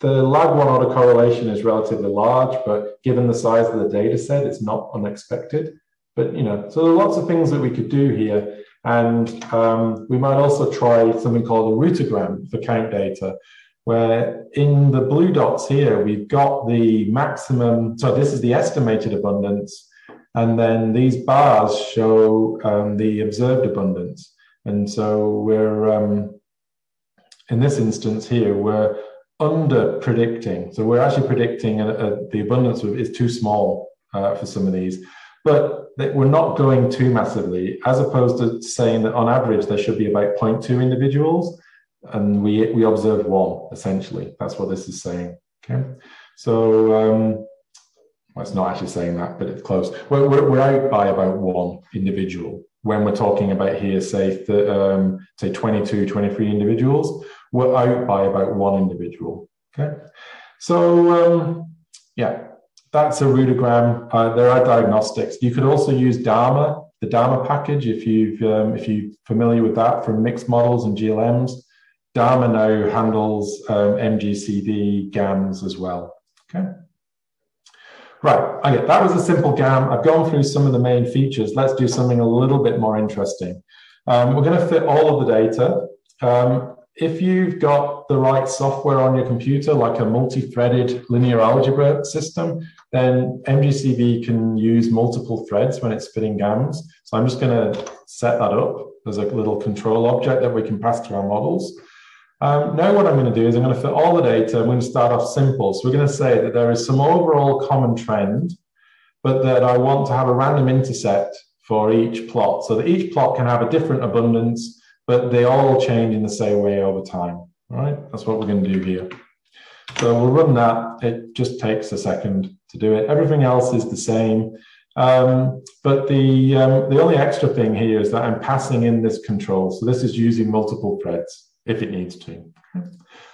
[SPEAKER 1] the lag 1 autocorrelation is relatively large, but given the size of the data set, it's not unexpected. But, you know, so there are lots of things that we could do here. And we might also try something called a routogram for count data, where in the blue dots here, we've got the maximum, so this is the estimated abundance, and then these bars show the observed abundance. And so we're, in this instance here, we're under predicting. So we're actually predicting the abundance is too small for some of these, but we're not going too massively, as opposed to saying that on average there should be about 0.2 individuals, and we observed 1, essentially. That's what this is saying. Okay, so well, it's not actually saying that, but it's close. We're out by about 1 individual when we're talking about here, say 22, 23 individuals. We're out by about 1 individual. Okay, so yeah. That's a routogram. There are diagnostics. You could also use Dharma, the Dharma package, if you're familiar with that from mixed models and GLMs. Dharma now handles MGCD GAMs as well. Okay. Right. Okay. That was a simple GAM. I've gone through some of the main features. Let's do something a little bit more interesting. We're going to fit all of the data. If you've got the right software on your computer, like a multi-threaded linear algebra system, then MGCD can use multiple threads when it's fitting GAMs. So I'm just going to set that up as a little control object that we can pass to our models. Now what I'm going to do is I'm going to fit all the data. I'm going to start off simple. So we're going to say that there is some overall common trend, but that I want to have a random intercept for each plot, so that each plot can have a different abundance, but they all change in the same way over time. All right, that's what we're going to do here. So we'll run that. It just takes a second to do it. Everything else is the same. But the only extra thing here is that I'm passing in this control. So this is using multiple threads if it needs to.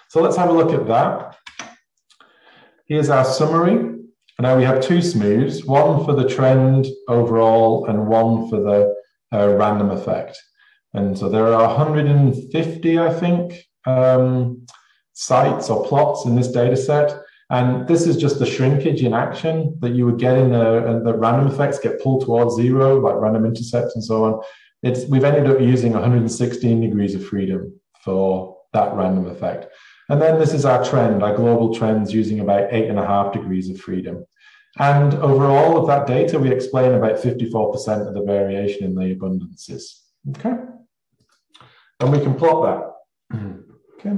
[SPEAKER 1] So let's have a look at that. Here's our summary. Now we have 2 smooths, one for the trend overall and one for the random effect. And so there are 150, I think, sites or plots in this data set. And this is just the shrinkage in action that you would get in the random effects get pulled towards 0, like random intercepts and so on. We've ended up using 116 degrees of freedom for that random effect. And then this is our trend, our global trends using about 8.5 degrees of freedom. And over all of that data, we explain about 54% of the variation in the abundances. Okay. And we can plot that. Okay.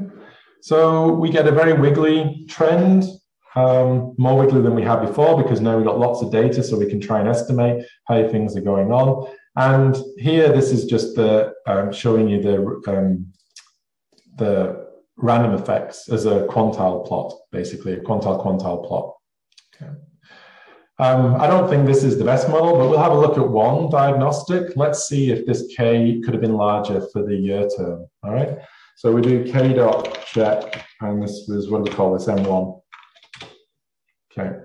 [SPEAKER 1] So we get a very wiggly trend, more wiggly than we had before, because now we've got lots of data, so we can try and estimate how things are going on. And here, this is just the showing you the random effects as a quantile plot, basically a quantile plot. Okay. I don't think this is the best model, but we'll have a look at one diagnostic. Let's see if this K could have been larger for the year term. All right. So we do K dot check, and this is what we call this M1. Okay.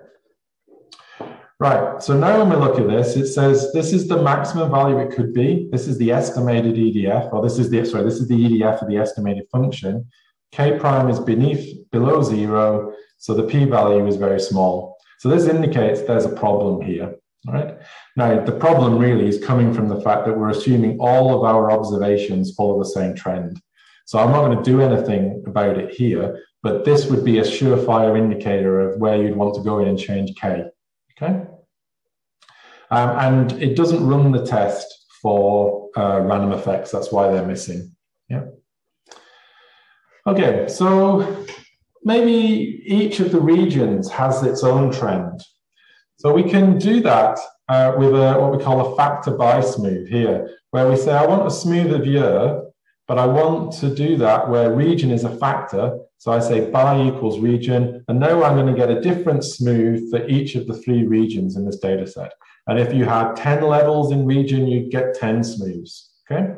[SPEAKER 1] Right. So now when we look at this, it says this is the maximum value it could be. This is the estimated EDF, or this is the EDF of the estimated function. K prime is below 0, so the p-value is very small. So this indicates there's a problem here, right? Now, the problem really is coming from the fact that we're assuming all of our observations follow the same trend. So I'm not going to do anything about it here, but this would be a surefire indicator of where you'd want to go in and change K, okay? And it doesn't run the test for random effects. That's why they're missing, yeah. Okay, so maybe each of the regions has its own trend. So we can do that with what we call a factor by smooth here, where we say, I want a smooth of year, but I want to do that where region is a factor. So I say by equals region, and now I'm going to get a different smooth for each of the 3 regions in this data set. And if you had 10 levels in region, you'd get 10 smooths, okay?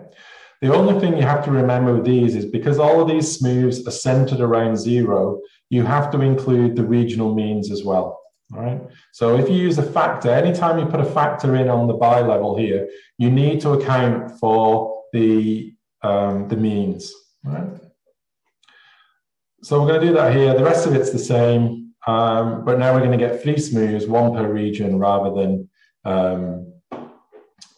[SPEAKER 1] The only thing you have to remember with these is because all of these smooths are centered around 0, you have to include the regional means as well, all right? So if you use a factor, anytime you put a factor in on the by level here, you need to account for the means, all right? So we're going to do that here. The rest of it's the same, but now we're going to get 3 smooths, 1 per region rather than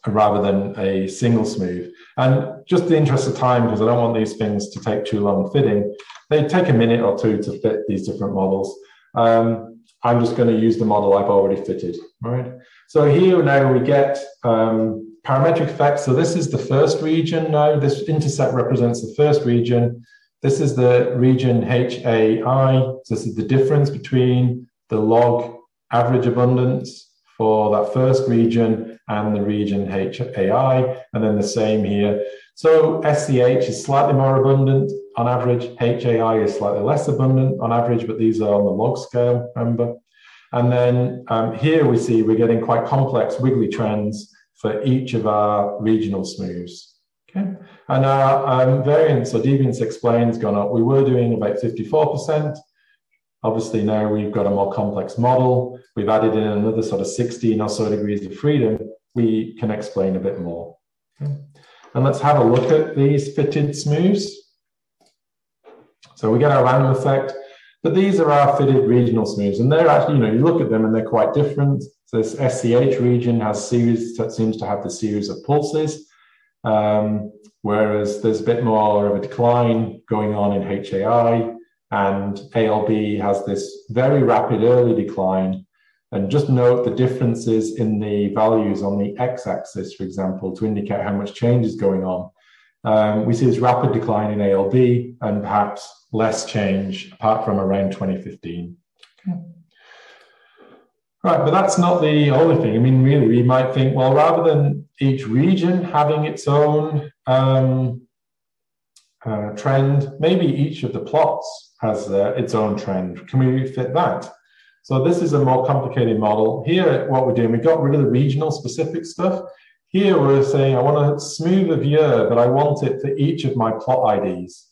[SPEAKER 1] rather than a single smooth. And just in the interest of time, because I don't want these things to take too long fitting, they take a minute or two to fit these different models. I'm just going to use the model I've already fitted, right? So here now we get parametric effects. So this is the first region now. This intercept represents the first region. This is the region HAI. So this is the difference between the log average abundance for that first region and the region HAI, and then the same here. So SCH is slightly more abundant on average, HAI is slightly less abundant on average, but these are on the log scale, remember? And then here we see we're getting quite complex wiggly trends for each of our regional smooths, okay? And our variance or deviance explained's gone up. We were doing about 54%. Obviously now we've got a more complex model. We've added in another sort of 16 or so degrees of freedom. We can explain a bit more. Okay. And let's have a look at these fitted smooths. So we get our random effect, but these are our fitted regional smooths. And they're actually, you know, you look at them and they're quite different. So this SCH region has series that seems to have the series of pulses, whereas there's a bit more of a decline going on in HAI. And ALB has this very rapid early decline. And just note the differences in the values on the x-axis, for example, to indicate how much change is going on. We see this rapid decline in ALB and perhaps less change apart from around 2015. Okay. Right, but that's not the only thing. I mean, really, we might think, well, rather than each region having its own trend, maybe each of the plots has its own trend. Can we fit that? So this is a more complicated model. Here, what we're doing, we got rid of the regional specific stuff. Here we're saying, I want a smooth of year, but I want it for each of my plot IDs.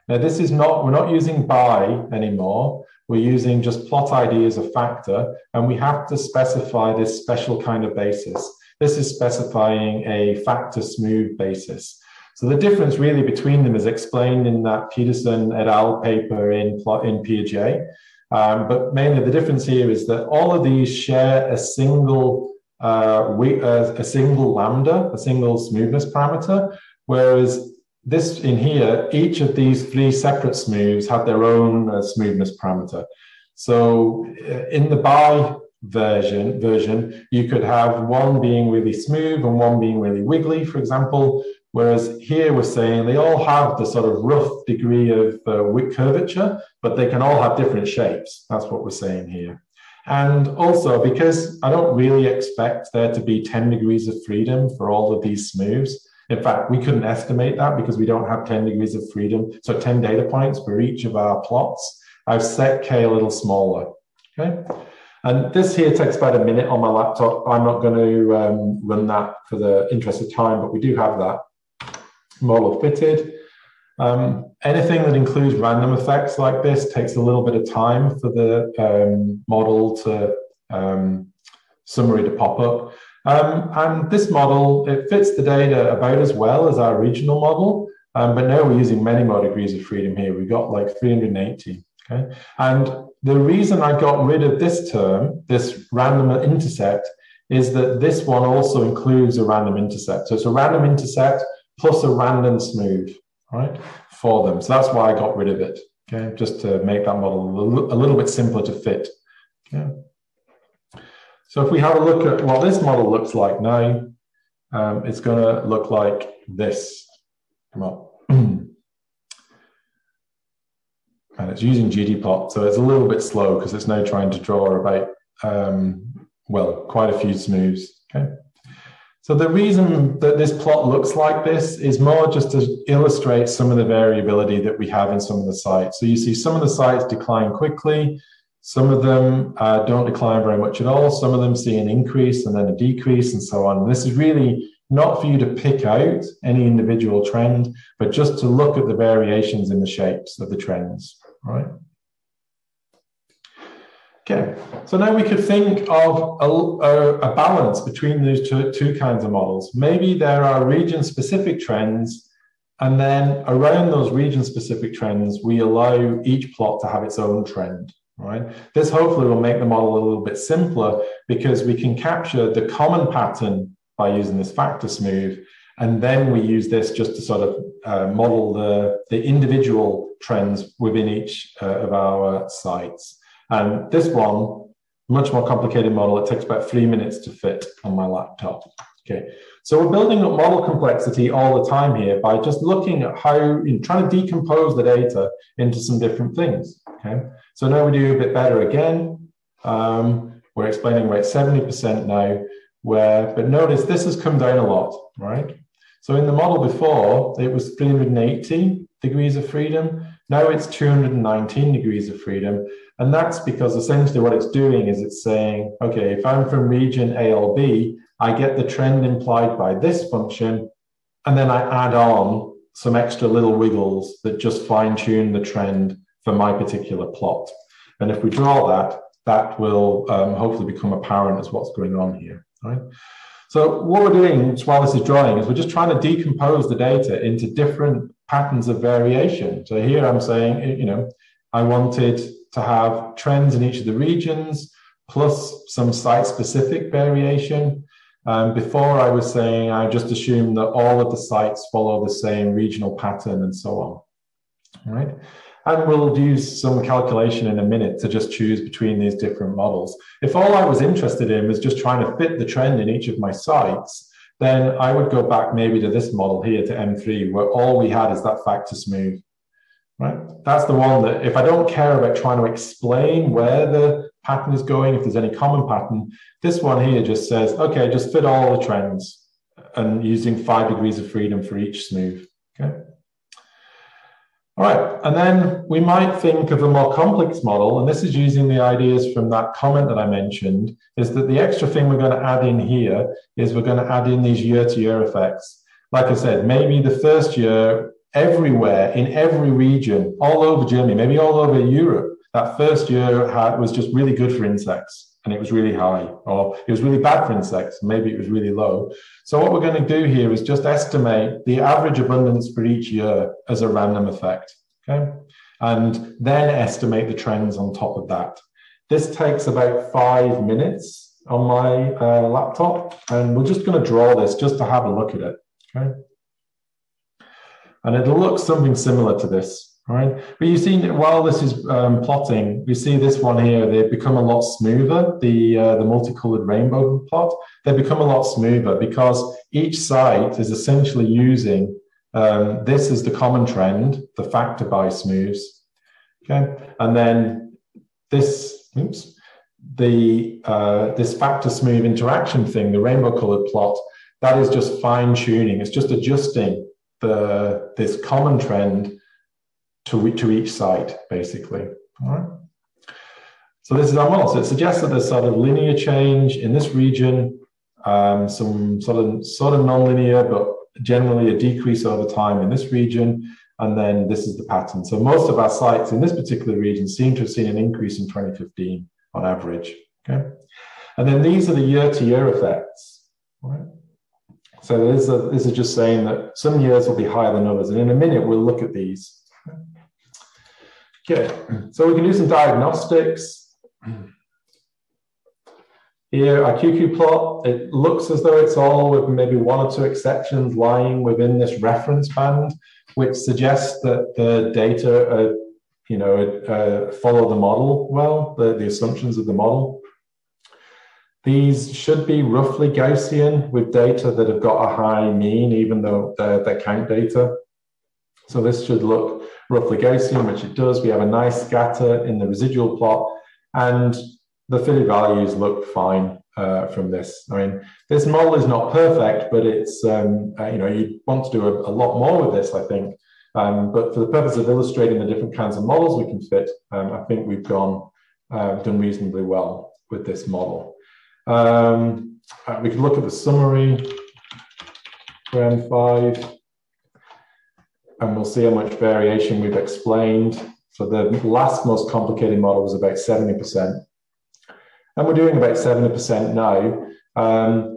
[SPEAKER 1] Now this is not, we're not using by anymore. We're using just plot ID as a factor, and we have to specify this special kind of basis. This is specifying a factor smooth basis. So the difference really between them is explained in that Peterson et al. Paper in Piaget. But mainly the difference here is that all of these share a single lambda, a single smoothness parameter, whereas this in here, each of these three separate smooths have their own smoothness parameter. So in the bi version, you could have one being really smooth and one being really wiggly, for example. Whereas here we're saying they all have the sort of rough degree of curvature, but they can all have different shapes. That's what we're saying here. And also, because I don't really expect there to be 10 degrees of freedom for all of these smooths. In fact, we couldn't estimate that because we don't have 10 degrees of freedom. So 10 data points for each of our plots. I've set K a little smaller, okay? And this here takes about a minute on my laptop. I'm not going to run that for the interest of time, but we do have that model fitted. Anything that includes random effects like this takes a little bit of time for the model to summary to pop up. And this model, it fits the data about as well as our regional model, but now we're using many more degrees of freedom here. We've got like 380, okay? And the reason I got rid of this term, this random intercept, is that this one also includes a random intercept. So it's a random intercept plus a random smooth, right, for them. So that's why I got rid of it, okay, just to make that model a little bit simpler to fit, okay. So if we have a look at what this model looks like now, it's going to look like this. Come on. And it's using ggplot, so it's a little bit slow because it's now trying to draw about, well, quite a few smooths, okay. So the reason that this plot looks like this is more just to illustrate some of the variability that we have in some of the sites. So you see some of the sites decline quickly. Some of them don't decline very much at all. Some of them see an increase and then a decrease and so on. And this is really not for you to pick out any individual trend, but just to look at the variations in the shapes of the trends, right? Okay, so now we could think of a balance between those two kinds of models. Maybe there are region-specific trends, and then around those region-specific trends, we allow each plot to have its own trend, right? This hopefully will make the model a little bit simpler because we can capture the common pattern by using this factor smooth. And then we use this just to sort of model the individual trends within each of our sites. And this one, much more complicated model, it takes about 3 minutes to fit on my laptop. Okay, so we're building up model complexity all the time here by just looking at how, trying to decompose the data into some different things. Okay, so now we do a bit better again. We're explaining about 70% now, but notice this has come down a lot, right? So in the model before, it was 380 degrees of freedom. Now it's 219 degrees of freedom. And that's because essentially what it's doing is it's saying, okay, if I'm from region ALB, I get the trend implied by this function, and then I add on some extra little wiggles that just fine tune the trend for my particular plot. And if we draw that, that will hopefully become apparent as what's going on here, right? So what we're doing while this is drawing is we're just trying to decompose the data into different patterns of variation. So here I'm saying, I wanted to have trends in each of the regions plus some site-specific variation. Before I was saying I just assumed that all of the sites follow the same regional pattern and so on. All right. And we'll use some calculation in a minute to just choose between these different models. If all I was interested in was just trying to fit the trend in each of my sites, then I would go back maybe to this model here, to M3, where all we had is that factor smooth, right? That's the one that if I don't care about trying to explain where the pattern is going, if there's any common pattern, this one here just says, okay, just fit all the trends and using 5 degrees of freedom for each smooth, okay? All right, and then we might think of a more complex model, and this is using the ideas from that comment that I mentioned, is that the extra thing we're going to add in here is we're going to add in these year-to-year effects. Like I said, maybe the first year, everywhere, in every region, all over Germany, maybe all over Europe, that first year was just really good for insects, and it was really high, or it was really bad for insects, and maybe it was really low. So what we're going to do here is just estimate the average abundance for each year as a random effect, okay? And then estimate the trends on top of that. This takes about 5 minutes on my laptop, and we're just going to draw this just to have a look at it, okay? And it'll look something similar to this. All right, but you see, while this is plotting, you see this one here, they become a lot smoother, the multicolored rainbow plot. They become a lot smoother because each site is essentially using this as the common trend, the factor by smooths, okay? And then this, this factor smooth interaction thing, the rainbow colored plot, that is just fine tuning. It's just adjusting this common trend to each site, basically. All right. So this is our model. So it suggests that there's sort of linear change in this region, some sort of nonlinear, but generally a decrease over time in this region. And then this is the pattern. So most of our sites in this particular region seem to have seen an increase in 2015 on average. Okay. And then these are the year-to-year effects. All right. So this is just saying that some years will be higher than others. And in a minute, we'll look at these. Okay, so we can do some diagnostics. Here, our QQ plot, it looks as though it's all with maybe 1 or 2 exceptions lying within this reference band, which suggests that the data, follow the model well, the assumptions of the model. These should be roughly Gaussian with data that have got a high mean, even though they're count data. So this should look roughly Gaussian, which it does. We have a nice scatter in the residual plot, and the fitted values look fine from this. I mean, this model is not perfect, but it's, you want to do a lot more with this, I think. But for the purpose of illustrating the different kinds of models we can fit, I think we've done reasonably well with this model. We can look at the summary for M5. And we'll see how much variation we've explained. So the last most complicated model was about 70%. And we're doing about 70% now.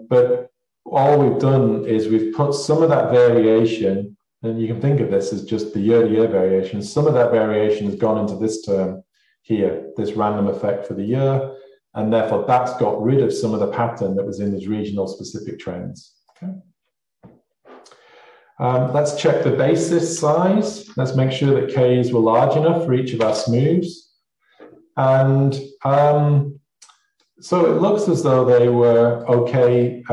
[SPEAKER 1] But all we've done is we've put some of that variation, and you can think of this as just the year-to-year variation. Some of that variation has gone into this term here, this random effect for the year. And therefore, that's got rid of some of the pattern that was in these regional specific trends. Okay. Let's check the basis size. Let's make sure that K's were large enough for each of our smooths. And so it looks as though they were okay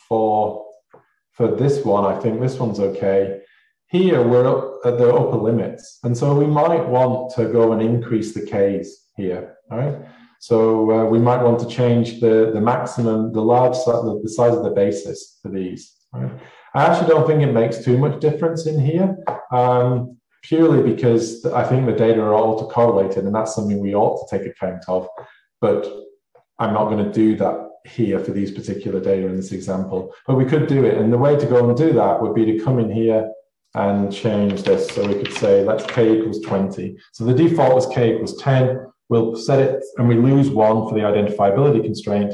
[SPEAKER 1] for this one. I think this one's okay. Here we're up at the upper limits. And so we might want to go and increase the K's here, all right? So we might want to change the maximum, the size of the basis for these, right? I actually don't think it makes too much difference in here, purely because I think the data are autocorrelated, and that's something we ought to take account of. But I'm not going to do that here for these particular data in this example. But we could do it, and the way to go and do that would be to come in here and change this. So we could say, let's k equals 20. So the default was k equals 10. We'll set it, and we lose 1 for the identifiability constraint.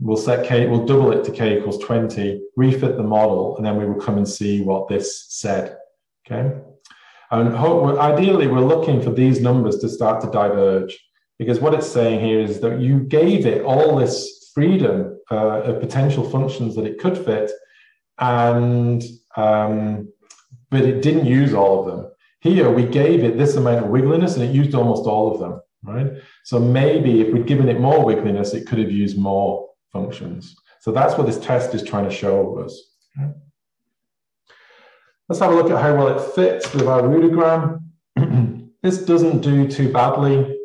[SPEAKER 1] We'll set k, we'll double it to k equals 20, refit the model, and then we will come and see what this said, okay? And ideally, we're looking for these numbers to start to diverge, because what it's saying here is that you gave it all this freedom of potential functions that it could fit, and but it didn't use all of them. Here, we gave it this amount of wiggliness, and it used almost all of them, right? So maybe if we'd given it more wiggliness, it could have used more functions. So that's what this test is trying to show us. Okay. Let's have a look at how well it fits with our rudigram. This doesn't do too badly.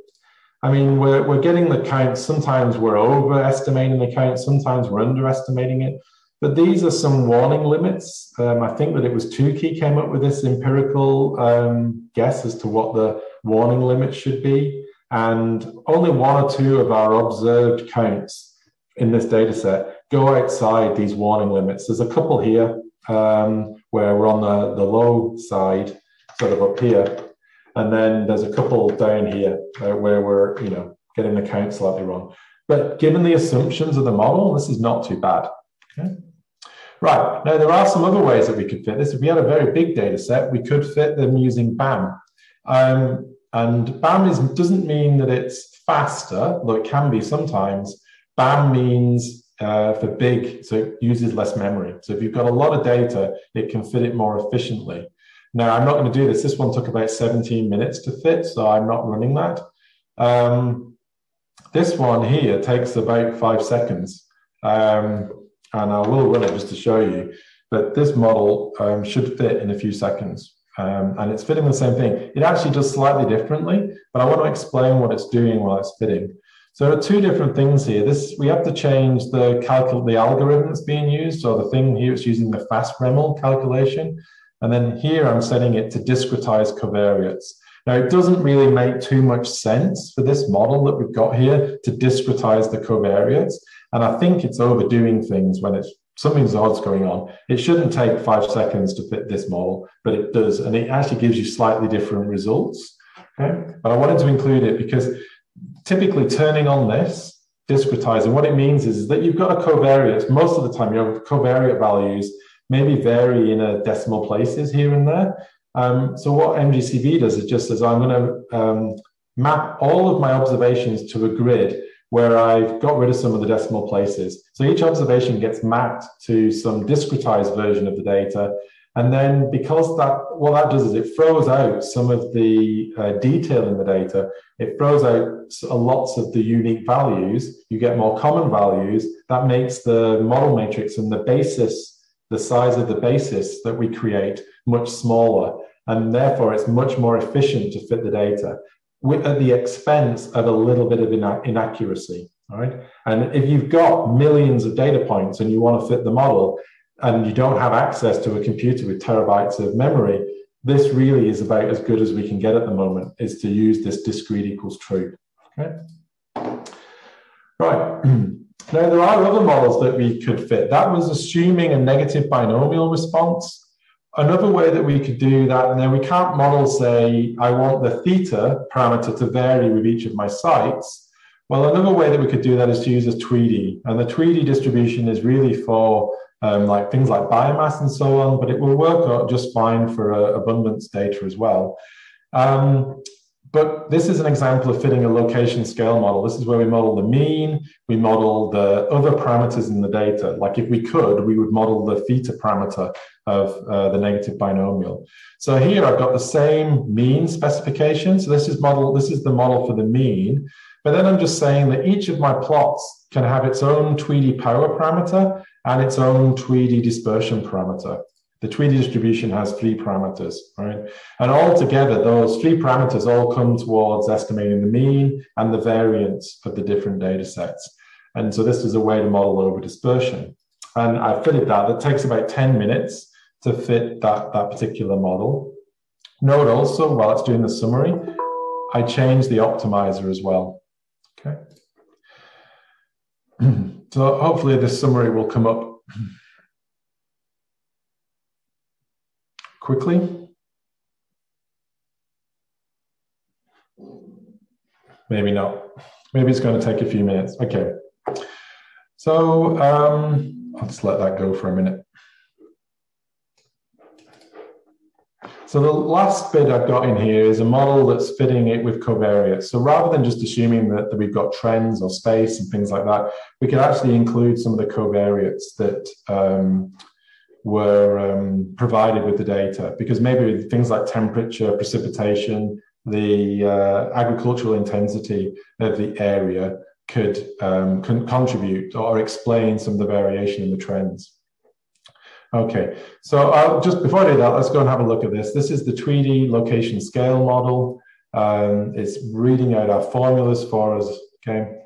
[SPEAKER 1] I mean, we're getting the count. Sometimes we're overestimating the count. Sometimes we're underestimating it. But these are some warning limits. I think that it was Tukey came up with this empirical guess as to what the warning limit should be. And only 1 or 2 of our observed counts in this data set go outside these warning limits. There's a couple here where we're on the low side, sort of up here. And then there's a couple down here where we're, getting the count slightly wrong. But given the assumptions of the model, this is not too bad. Okay. Right, now there are some other ways that we could fit this. If we had a very big data set, we could fit them using BAM. And BAM doesn't mean that it's faster, though it can be sometimes. BAM means for big, so it uses less memory. So if you've got a lot of data, it can fit it more efficiently. Now, I'm not going to do this. This one took about 17 minutes to fit, so I'm not running that. This one here takes about 5 seconds. And I will run it just to show you. But this model should fit in a few seconds. And it's fitting the same thing. It actually does slightly differently, but I want to explain what it's doing while it's fitting. So there are 2 different things here. We have to change the algorithm that's being used. So the thing here, it's using the fast Dremel calculation. And then here I'm setting it to discretize covariates. Now, it doesn't really make too much sense for this model that we've got here to discretize the covariates. And I think it's overdoing things when something's odd's going on. It shouldn't take 5 seconds to fit this model, but it does. And it actually gives you slightly different results. Okay? But I wanted to include it because typically turning on this, discretizing, what it means is that you've got a covariate. Most of the time, your covariate values maybe vary in decimal places here and there. So what MGCB does is just says, I'm going to map all of my observations to a grid where I've got rid of some of the decimal places. So each observation gets mapped to some discretized version of the data. And then because what that does is it throws out some of the detail in the data. It throws out lots of the unique values. You get more common values. That makes the model matrix and the basis, the size of the basis that we create, much smaller. And therefore, it's much more efficient to fit the data at the expense of a little bit of inaccuracy. All right. And if you've got millions of data points and you want to fit the model, and you don't have access to a computer with terabytes of memory, this really is about as good as we can get at the moment, is to use this discrete equals true. Okay. Right. Now, there are other models that we could fit. That was assuming a negative binomial response. Another way that we could do that, and then we can't model, say, I want the theta parameter to vary with each of my sites. Well, another way that we could do that is to use a Tweedy. And the Tweedy distribution is really for like things like biomass and so on, but it will work out just fine for abundance data as well. But But this is an example of fitting a location scale model. This is where we model the mean, we model the other parameters in the data. Like if we could, we would model the theta parameter of the negative binomial. So here I've got the same mean specification. So this is the model for the mean. But then I'm just saying that each of my plots can have its own Tweedy power parameter and its own Tweedy dispersion parameter. The Tweedy distribution has 3 parameters, right? And altogether, those 3 parameters all come towards estimating the mean and the variance of the different data sets. And so this is a way to model over dispersion. And I fitted that. That takes about 10 minutes to fit that particular model. Note also, while it's doing the summary, I changed the optimizer as well. Okay. So hopefully this summary will come up quickly. Maybe not. Maybe it's going to take a few minutes. Okay. So I'll just let that go for a minute. So the last bit I've got in here is a model that's fitting it with covariates. So rather than just assuming that we've got trends or space and things like that, we could actually include some of the covariates that were provided with the data, because maybe things like temperature, precipitation, the agricultural intensity of the area could contribute or explain some of the variation in the trends. Okay, so just before I do that, let's go and have a look at this. This is the Tweedy location scale model. It's reading out our formulas for us, okay?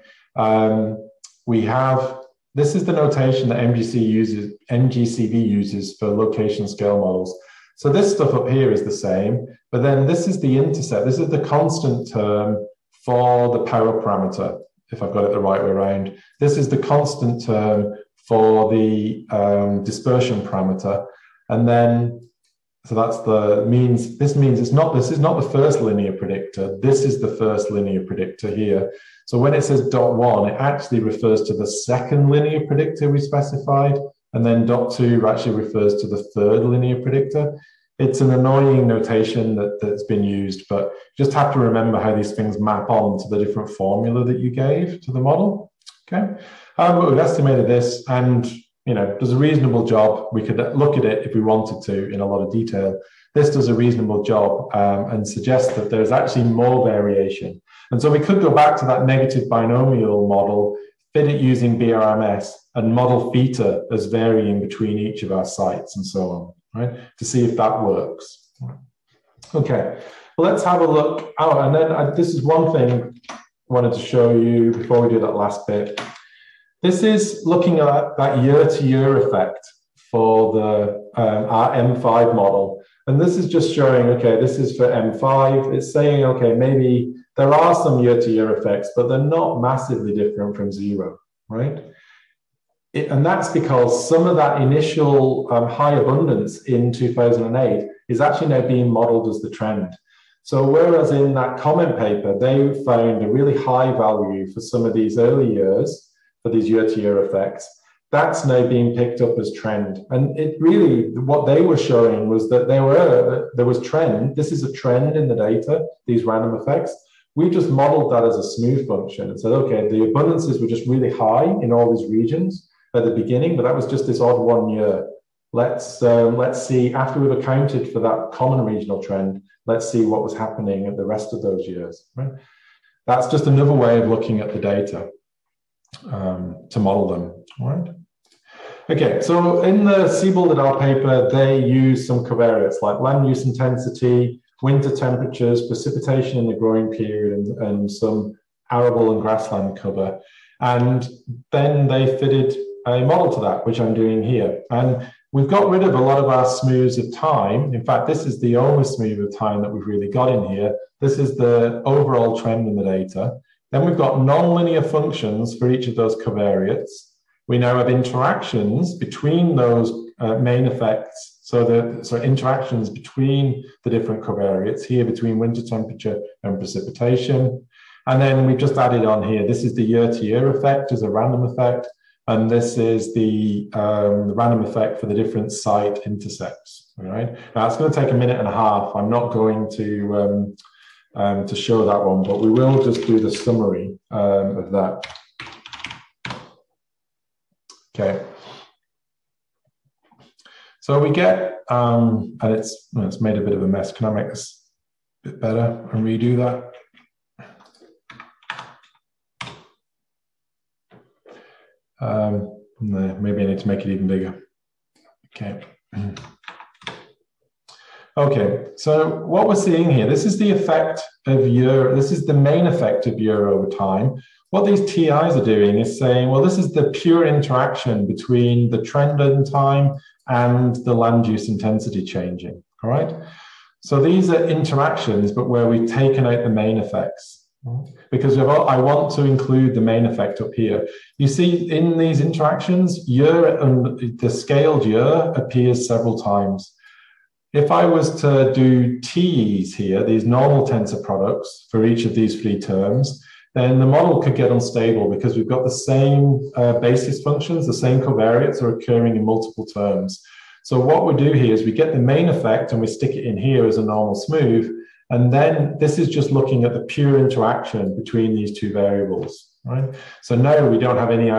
[SPEAKER 1] This is the notation that MGCV uses for location scale models. So this stuff up here is the same, but then this is the intercept. This is the constant term for the power parameter, if I've got it the right way around. This is the constant term for the dispersion parameter, and then so that's the means. This means this is not the first linear predictor. This is the first linear predictor here. So when it says .1, it actually refers to the second linear predictor we specified, and then .2 actually refers to the third linear predictor. It's an annoying notation that's been used, but you just have to remember how these things map on to the different formula that you gave to the model. Okay. But we've estimated this, and does a reasonable job. We could look at it if we wanted to in a lot of detail. This does a reasonable job and suggests that there's actually more variation. And so we could go back to that negative binomial model, fit it using BRMS, and model theta as varying between each of our sites and so on, right? To see if that works. Okay, well, let's have a look. Oh, and then this is one thing I wanted to show you before we do that last bit. This is looking at that year-to-year effect for the our M5 model. And this is just showing, okay, this is for M5. It's saying, okay, maybe there are some year-to-year effects, but they're not massively different from 0, right? And that's because some of that initial high abundance in 2008 is actually now being modeled as the trend. So whereas in that comment paper, they found a really high value for some of these early years, for these year-to-year effects, that's now being picked up as trend. And it really, what they were showing was that there was trend. This is a trend in the data, these random effects. We just modeled that as a smooth function and said, okay, the abundances were just really high in all these regions at the beginning, but that was just this odd 1 year. Let's see, after we've accounted for that common regional trend, let's see what was happening at the rest of those years, right? That's just another way of looking at the data to model them, all right? Okay, so in the Siebold et al. Paper, they use some covariates like land use intensity, winter temperatures, precipitation in the growing period, and some arable and grassland cover. And then they fitted a model to that, which I'm doing here. And we've got rid of a lot of our smooths of time. In fact, this is the only smooth of time that we've really got in here. This is the overall trend in the data. Then we've got nonlinear functions for each of those covariates. We now have interactions between those main effects. So interactions between the different covariates here, between winter temperature and precipitation. And then we've just added on here, this is the year-to-year effect as a random effect. And this is the random effect for the different site intercepts, all right? Now, it's going to take a minute and a half. I'm not going to to show that one, but we will just do the summary of that. Okay. So we get, and it's made a bit of a mess. Can I make this a bit better and redo that? No, maybe I need to make it even bigger. Okay. Okay, so what we're seeing here, this is the effect of year, this is the main effect of year over time. What these TIs are doing is saying, well, this is the pure interaction between the trend in time and the land use intensity changing, all right? So these are interactions, but where we've taken out the main effects. Because I want to include the main effect up here. You see in these interactions, year and the scaled year appears several times. If I was to do TEs here, these normal tensor products for each of these three terms, then the model could get unstable because we've got the same basis functions, the same covariates are occurring in multiple terms. So what we do here is we get the main effect and we stick it in here as a normal smooth. And then this is just looking at the pure interaction between these two variables, right? So now we don't have any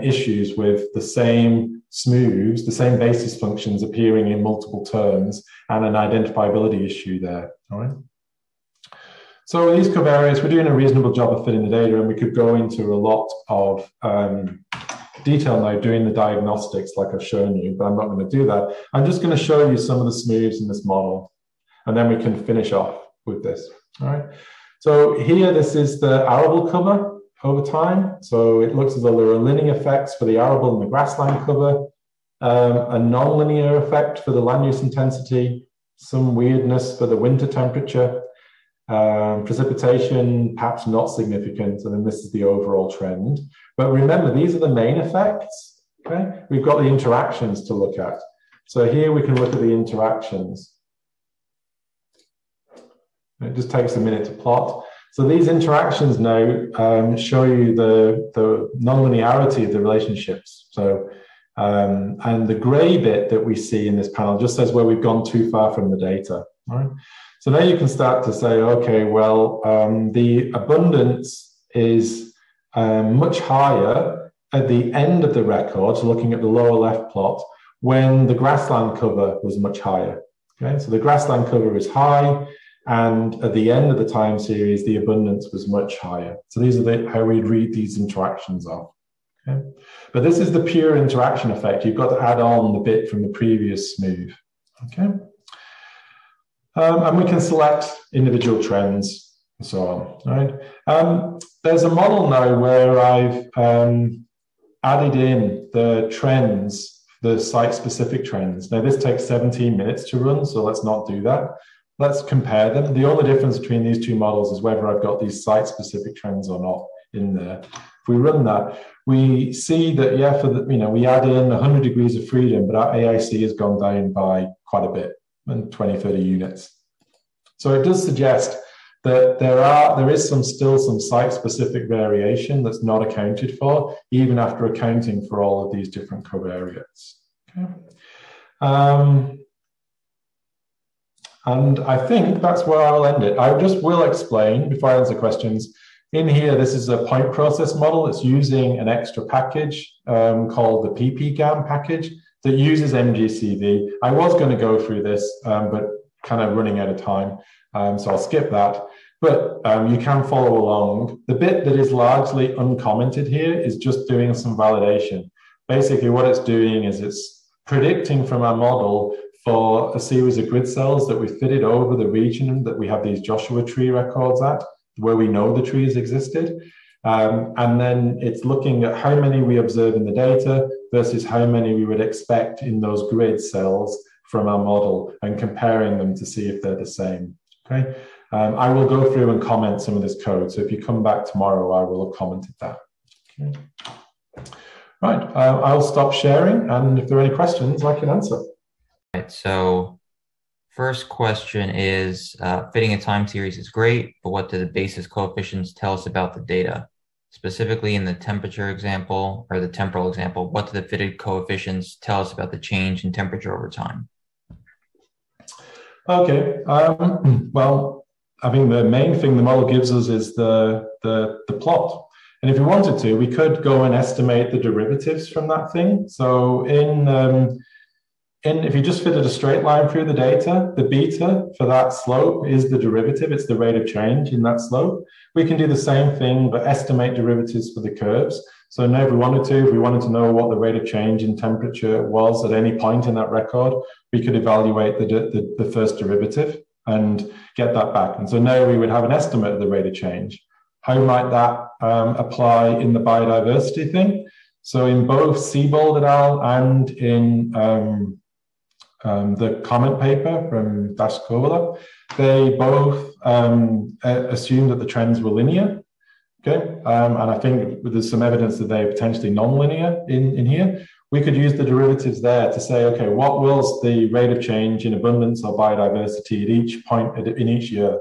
[SPEAKER 1] issues with the same smooths, the same basis functions appearing in multiple terms and an identifiability issue there, all right? So these covariates, we're doing a reasonable job of fitting the data, and we could go into a lot of detail now doing the diagnostics like I've shown you, but I'm not going to do that. I'm just going to show you some of the smooths in this model, and then we can finish off with this, all right? So here, this is the arable cover over time. So it looks as though there are linear effects for the arable and the grassland cover, a non-linear effect for the land use intensity, some weirdness for the winter temperature, precipitation, perhaps not significant, and then this is the overall trend. But remember, these are the main effects, okay? We've got the interactions to look at. So here we can look at the interactions. It just takes a minute to plot. So these interactions now show you the non-linearity of the relationships. So, and the gray bit that we see in this panel just says where we've gone too far from the data, all right? So now you can start to say, okay, well, the abundance is much higher at the end of the record, so looking at the lower left plot, when the grassland cover was much higher, okay? So the grassland cover is high, and at the end of the time series, the abundance was much higher. So these are how we'd read these interactions off. Okay? But this is the pure interaction effect. You've got to add on the bit from the previous smooth. Okay? And we can select individual trends and so on. All right? There's a model now where I've added in the trends, the site-specific trends. Now, this takes 17 minutes to run, so let's not do that. Let's compare them. The only difference between these two models is whether I've got these site-specific trends or not in there. If we run that, we see that, yeah, for the, we add in 100 degrees of freedom, but our AIC has gone down by quite a bit, and 20, 30 units. So it does suggest that there is still some site-specific variation that's not accounted for, even after accounting for all of these different covariates. Okay. And I think that's where I'll end it. I just will explain before I answer questions. In here, this is a point process model. It's using an extra package called the PPGAM package that uses MGCV. I was going to go through this, but kind of running out of time, so I'll skip that. But you can follow along. The bit that is largely uncommented here is just doing some validation. Basically, what it's doing is it's predicting from our model for a series of grid cells that we fitted over the region that we have these Joshua tree records at, where we know the trees existed. And then it's looking at how many we observe in the data versus how many we would expect in those grid cells from our model and comparing them to see if they're the same, okay? I will go through and comment some of this code. So if you come back tomorrow, I will have commented that. Okay. Right, I'll stop sharing, and if there are any questions, I can answer.
[SPEAKER 2] Right, so first question is, fitting a time series is great, but what do the basis coefficients tell us about the data? Specifically in the temperature example or the temporal example, what do the fitted coefficients tell us about the change in temperature over time?
[SPEAKER 1] Okay, well, I think the main thing the model gives us is the plot. And if we wanted to, we could go and estimate the derivatives from that thing. So if you just fitted a straight line through the data, the beta for that slope is the derivative. It's the rate of change in that slope. We can do the same thing, but estimate derivatives for the curves. So now if we wanted to know what the rate of change in temperature was at any point in that record, we could evaluate the first derivative and get that back. And so now we would have an estimate of the rate of change. How might that apply in the biodiversity thing? So in both Siebold et al. And in the comment paper from Daskovala, they both assumed that the trends were linear. Okay, and I think there's some evidence that they're potentially non-linear in here. We could use the derivatives there to say, okay, what was the rate of change in abundance or biodiversity at each point in each year?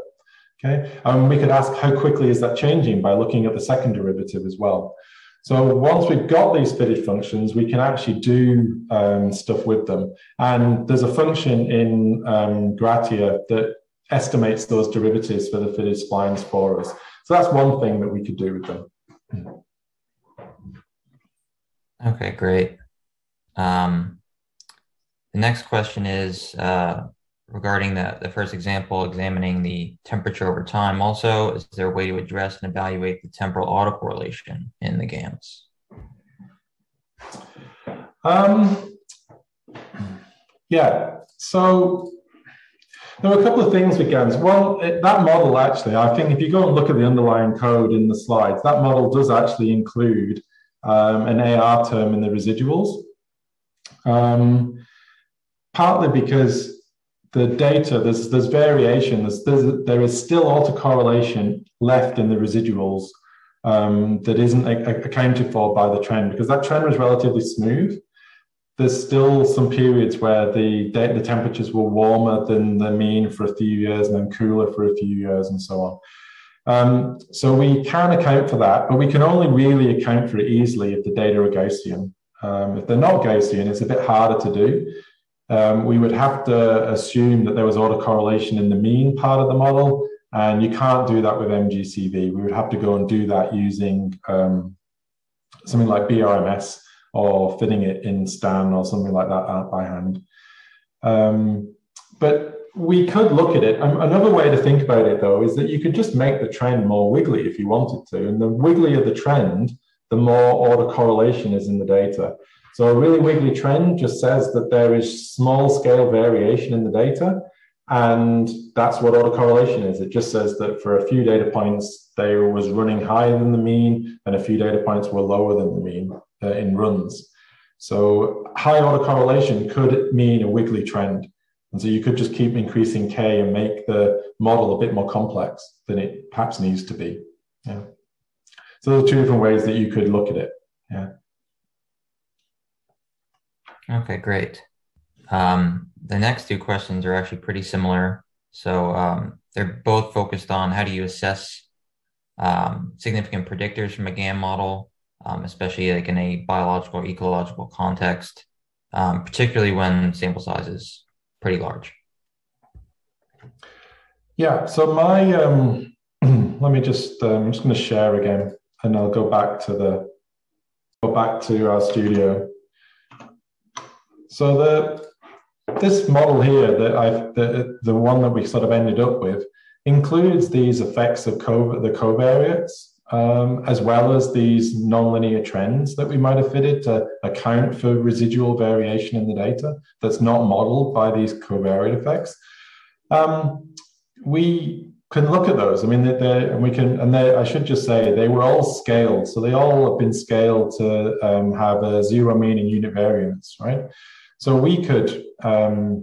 [SPEAKER 1] Okay, and we could ask how quickly is that changing by looking at the second derivative as well. So once we've got these fitted functions, we can actually do stuff with them. And there's a function in Gratia that estimates those derivatives for the fitted splines for us. So that's one thing that we could do with them.
[SPEAKER 2] Okay, great. The next question is regarding the first example, examining the temperature over time. Also, is there a way to address and evaluate the temporal autocorrelation in the GAMs?
[SPEAKER 1] Yeah, so there were a couple of things with GAMs. Well, that model actually, I think if you go and look at the underlying code in the slides, that model does actually include an AR term in the residuals. Partly because the data, there's variation, there is still autocorrelation left in the residuals that isn't accounted for by the trend, because that trend was relatively smooth. There's still some periods where the temperatures were warmer than the mean for a few years and then cooler for a few years and so on. So we can account for that, but we can only really account for it easily if the data are Gaussian. If they're not Gaussian, it's a bit harder to do. We would have to assume that there was autocorrelation in the mean part of the model, and you can't do that with MGCV. We would have to go and do that using something like BRMS or fitting it in STAN or something like that by hand. But we could look at it. Another way to think about it, though, is that you could just make the trend more wiggly if you wanted to. And the wigglier the trend, the more autocorrelation is in the data. So a really wiggly trend just says that there is small scale variation in the data, and that's what autocorrelation is. It just says that for a few data points, they was running higher than the mean, and a few data points were lower than the mean in runs. So high autocorrelation could mean a wiggly trend. And so you could just keep increasing K and make the model a bit more complex than it perhaps needs to be. Yeah. So there are two different ways that you could look at it. Yeah.
[SPEAKER 2] Okay, great. The next two questions are actually pretty similar. So they're both focused on how do you assess significant predictors from a GAM model, especially like in a biological or ecological context, particularly when sample size is pretty large.
[SPEAKER 1] Yeah, so my, let me just, I'm just going to share again, and I'll go back to our studio. So this model here that the one that we sort of ended up with includes these effects of the covariates, as well as these nonlinear trends that we might have fitted to account for residual variation in the data that's not modeled by these covariate effects. We can look at those. I mean, I should just say they were all scaled. So they all have been scaled to have a zero mean and unit variance, right? So we could now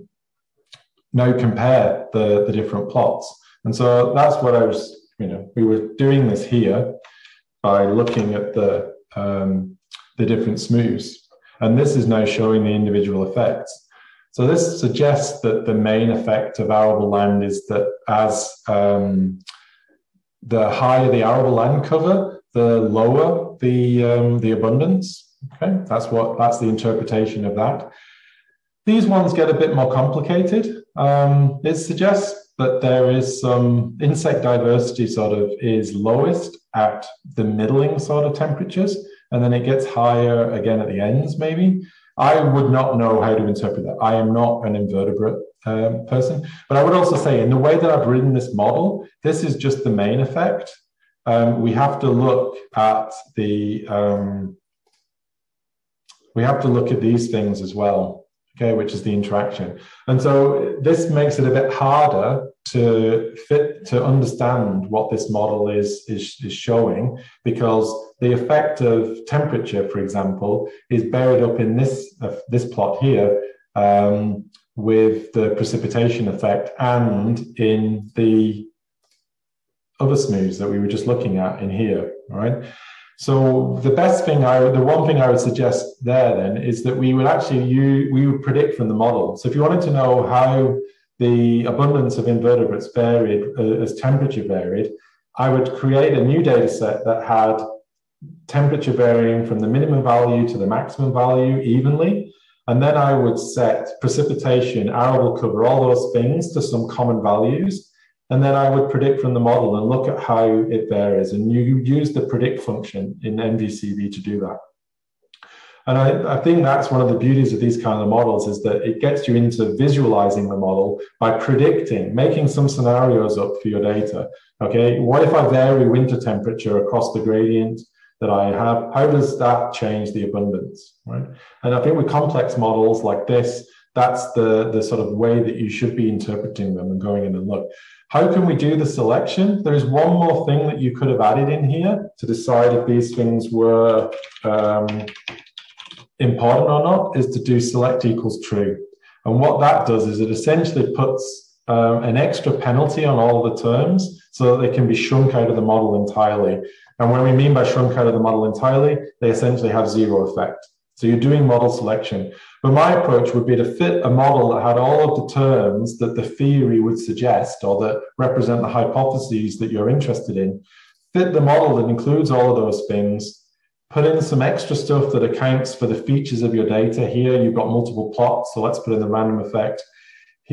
[SPEAKER 1] compare the different plots. And so that's what I was, we were doing this here by looking at the different smooths. And this is now showing the individual effects. So this suggests that the main effect of arable land is that as the higher the arable land cover, the lower the abundance. Okay, that's the interpretation of that. These ones get a bit more complicated. It suggests that there is some insect diversity sort of is lowest at the middling sort of temperatures, and then it gets higher again at the ends, maybe. I would not know how to interpret that. I am not an invertebrate person, but I would also say in the way that I've written this model, this is just the main effect. We have to look at these things as well, okay, which is the interaction. And so this makes it a bit harder to understand what this model is showing, because the effect of temperature, for example, is buried up in this plot here, with the precipitation effect and in the other smooths that we were just looking at in here, all right? So the one thing I would suggest there then is that we would predict from the model. So if you wanted to know how the abundance of invertebrates varied as temperature varied, I would create a new data set that had temperature varying from the minimum value to the maximum value evenly. And then I would set precipitation, arable cover, all those things to some common values. And then I would predict from the model and look at how it varies. And you use the predict function in MVCV to do that. And I think that's one of the beauties of these kind of models, is that it gets you into visualizing the model by predicting, making some scenarios up for your data. Okay, what if I vary winter temperature across the gradient that I have? How does that change the abundance, right? And I think with complex models like this, that's the sort of way that you should be interpreting them and going in and look. How can we do the selection? There is one more thing that you could have added in here to decide if these things were important or not, is to do select equals true. And what that does is it essentially puts an extra penalty on all the terms so that they can be shrunk out of the model entirely. And what we mean by shrunk out of the model entirely, they essentially have zero effect. So you're doing model selection. But my approach would be to fit a model that had all of the terms that the theory would suggest, or that represent the hypotheses that you're interested in. Fit the model that includes all of those things, put in some extra stuff that accounts for the features of your data. Here you've got multiple plots, so let's put in the random effect.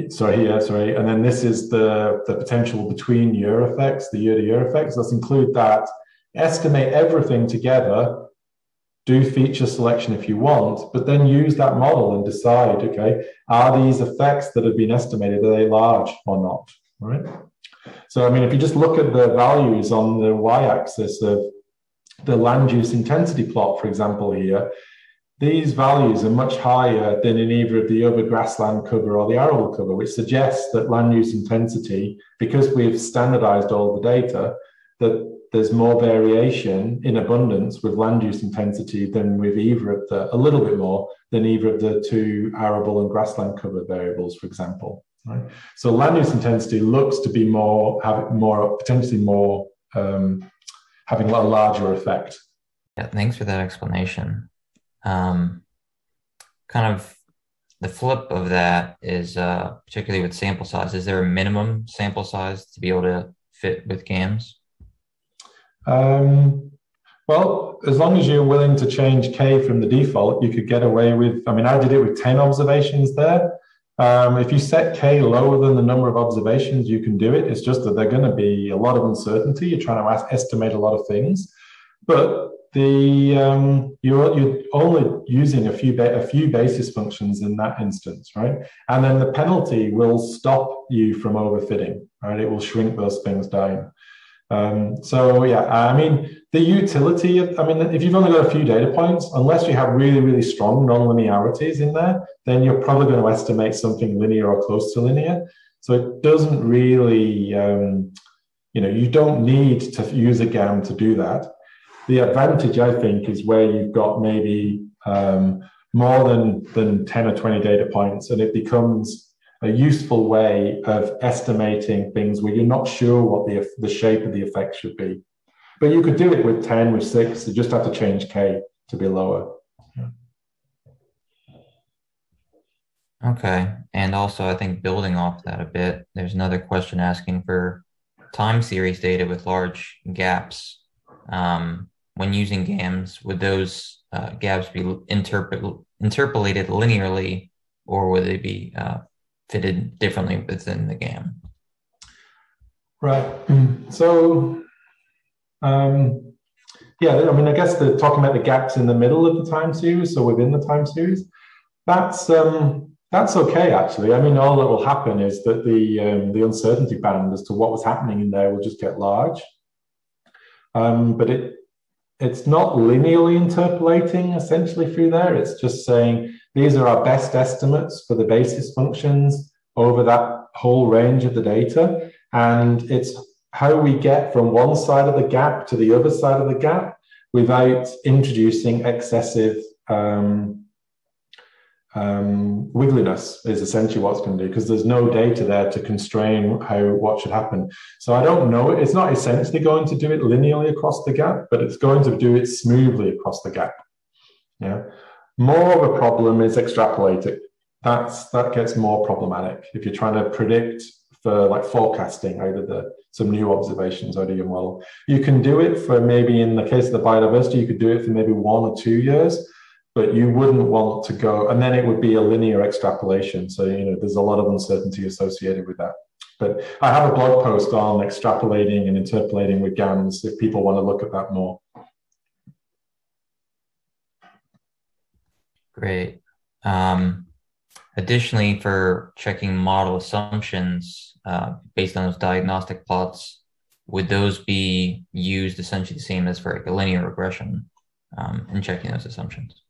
[SPEAKER 1] Sorry, and then this is the potential between year effects, the year-to-year effects. Let's include that. Estimate everything together, do feature selection if you want, but then use that model and decide, okay, are these effects that have been estimated, are they large or not, right? So, I mean, if you just look at the values on the y-axis of the land use intensity plot, for example, here, these values are much higher than in either of the other grassland cover or the arable cover, which suggests that land use intensity, because we've standardized all the data, that there's more variation in abundance with land use intensity than with either of a little bit more than either of the two arable and grassland cover variables, for example. Right? So land use intensity looks to be potentially more having a larger effect.
[SPEAKER 2] Yeah, thanks for that explanation. Kind of the flip of that is particularly with sample size. Is there a minimum sample size to be able to fit with GAMs?
[SPEAKER 1] Well, as long as you're willing to change K from the default, you could get away with, I mean, I did it with 10 observations there. If you set K lower than the number of observations, you can do it. It's just that there's going to be a lot of uncertainty. You're trying to estimate a lot of things, but you're only using a few basis functions in that instance, right? And then the penalty will stop you from overfitting, right? It will shrink those things down. So yeah, I mean, the utility of, I mean, if you've only got a few data points, unless you have really, really strong non-linearities in there, then you're probably going to estimate something linear or close to linear. So it doesn't really, you don't need to use a GAM to do that. The advantage, I think, is where you've got maybe more than 10 or 20 data points, and it becomes a useful way of estimating things where you're not sure what the shape of the effect should be. But you could do it with 10, with 6, you just have to change K to be lower. Yeah.
[SPEAKER 2] Okay, and also I think building off that a bit, there's another question asking for time series data with large gaps. When using GAMs, would those gaps be interpolated linearly, or would they be fitted differently within the GAM?
[SPEAKER 1] Right. So, yeah, I mean, I guess talking about the gaps in the middle of the time series, so within the time series, that's okay, actually. I mean, all that will happen is that the uncertainty band as to what was happening in there will just get large. But it's not linearly interpolating essentially through there. It's just saying these are our best estimates for the basis functions over that whole range of the data. And it's how we get from one side of the gap to the other side of the gap without introducing excessive wiggliness is essentially what it's going to do, because there's no data there to constrain what should happen. So I don't know. It's not essentially going to do it linearly across the gap, but it's going to do it smoothly across the gap. Yeah. More of a problem is extrapolating. That gets more problematic if you're trying to predict for like forecasting out of some new observations out of your model. You can do it for maybe, in the case of the biodiversity, you could do it for maybe 1 or 2 years, but you wouldn't want to go, and then it would be a linear extrapolation. So, there's a lot of uncertainty associated with that. But I have a blog post on extrapolating and interpolating with GANs if people want to look at that more.
[SPEAKER 2] Great. Additionally, for checking model assumptions based on those diagnostic plots, would those be used essentially the same as for like a linear regression in checking those assumptions?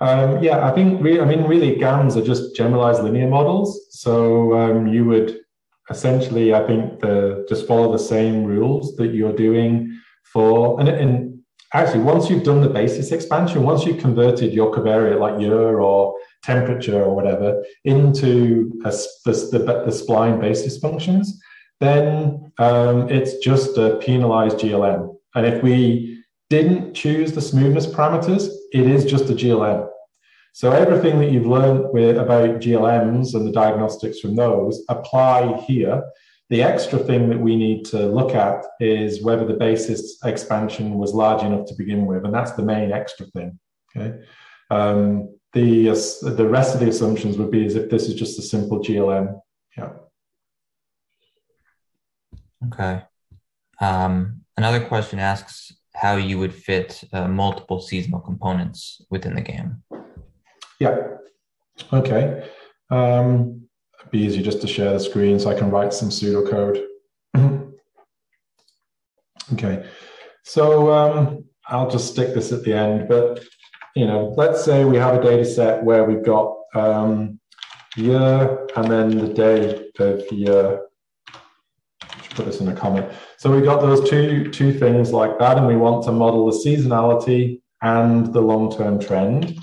[SPEAKER 1] Yeah, I think really GANs are just generalized linear models. So you would essentially, I think, just follow the same rules that you're doing for, and actually, once you've done the basis expansion, once you've converted your covariate like year or temperature or whatever into the spline basis functions, then it's just a penalized GLM. And if we didn't choose the smoothness parameters, it is just a GLM. So everything that you've learned about GLMs and the diagnostics from those apply here. The extra thing that we need to look at is whether the basis expansion was large enough to begin with, and that's the main extra thing. Okay, the rest of the assumptions would be as if this is just a simple GLM. Yeah.
[SPEAKER 2] Okay. Another question asks how you would fit multiple seasonal components within the game.
[SPEAKER 1] Yeah. Okay. It'd be easier just to share the screen so I can write some pseudocode. Okay. So I'll just stick this at the end, but let's say we have a data set where we've got year and then the day of year. Put this in a comment. So we got those two things like that, and we want to model the seasonality and the long-term trend.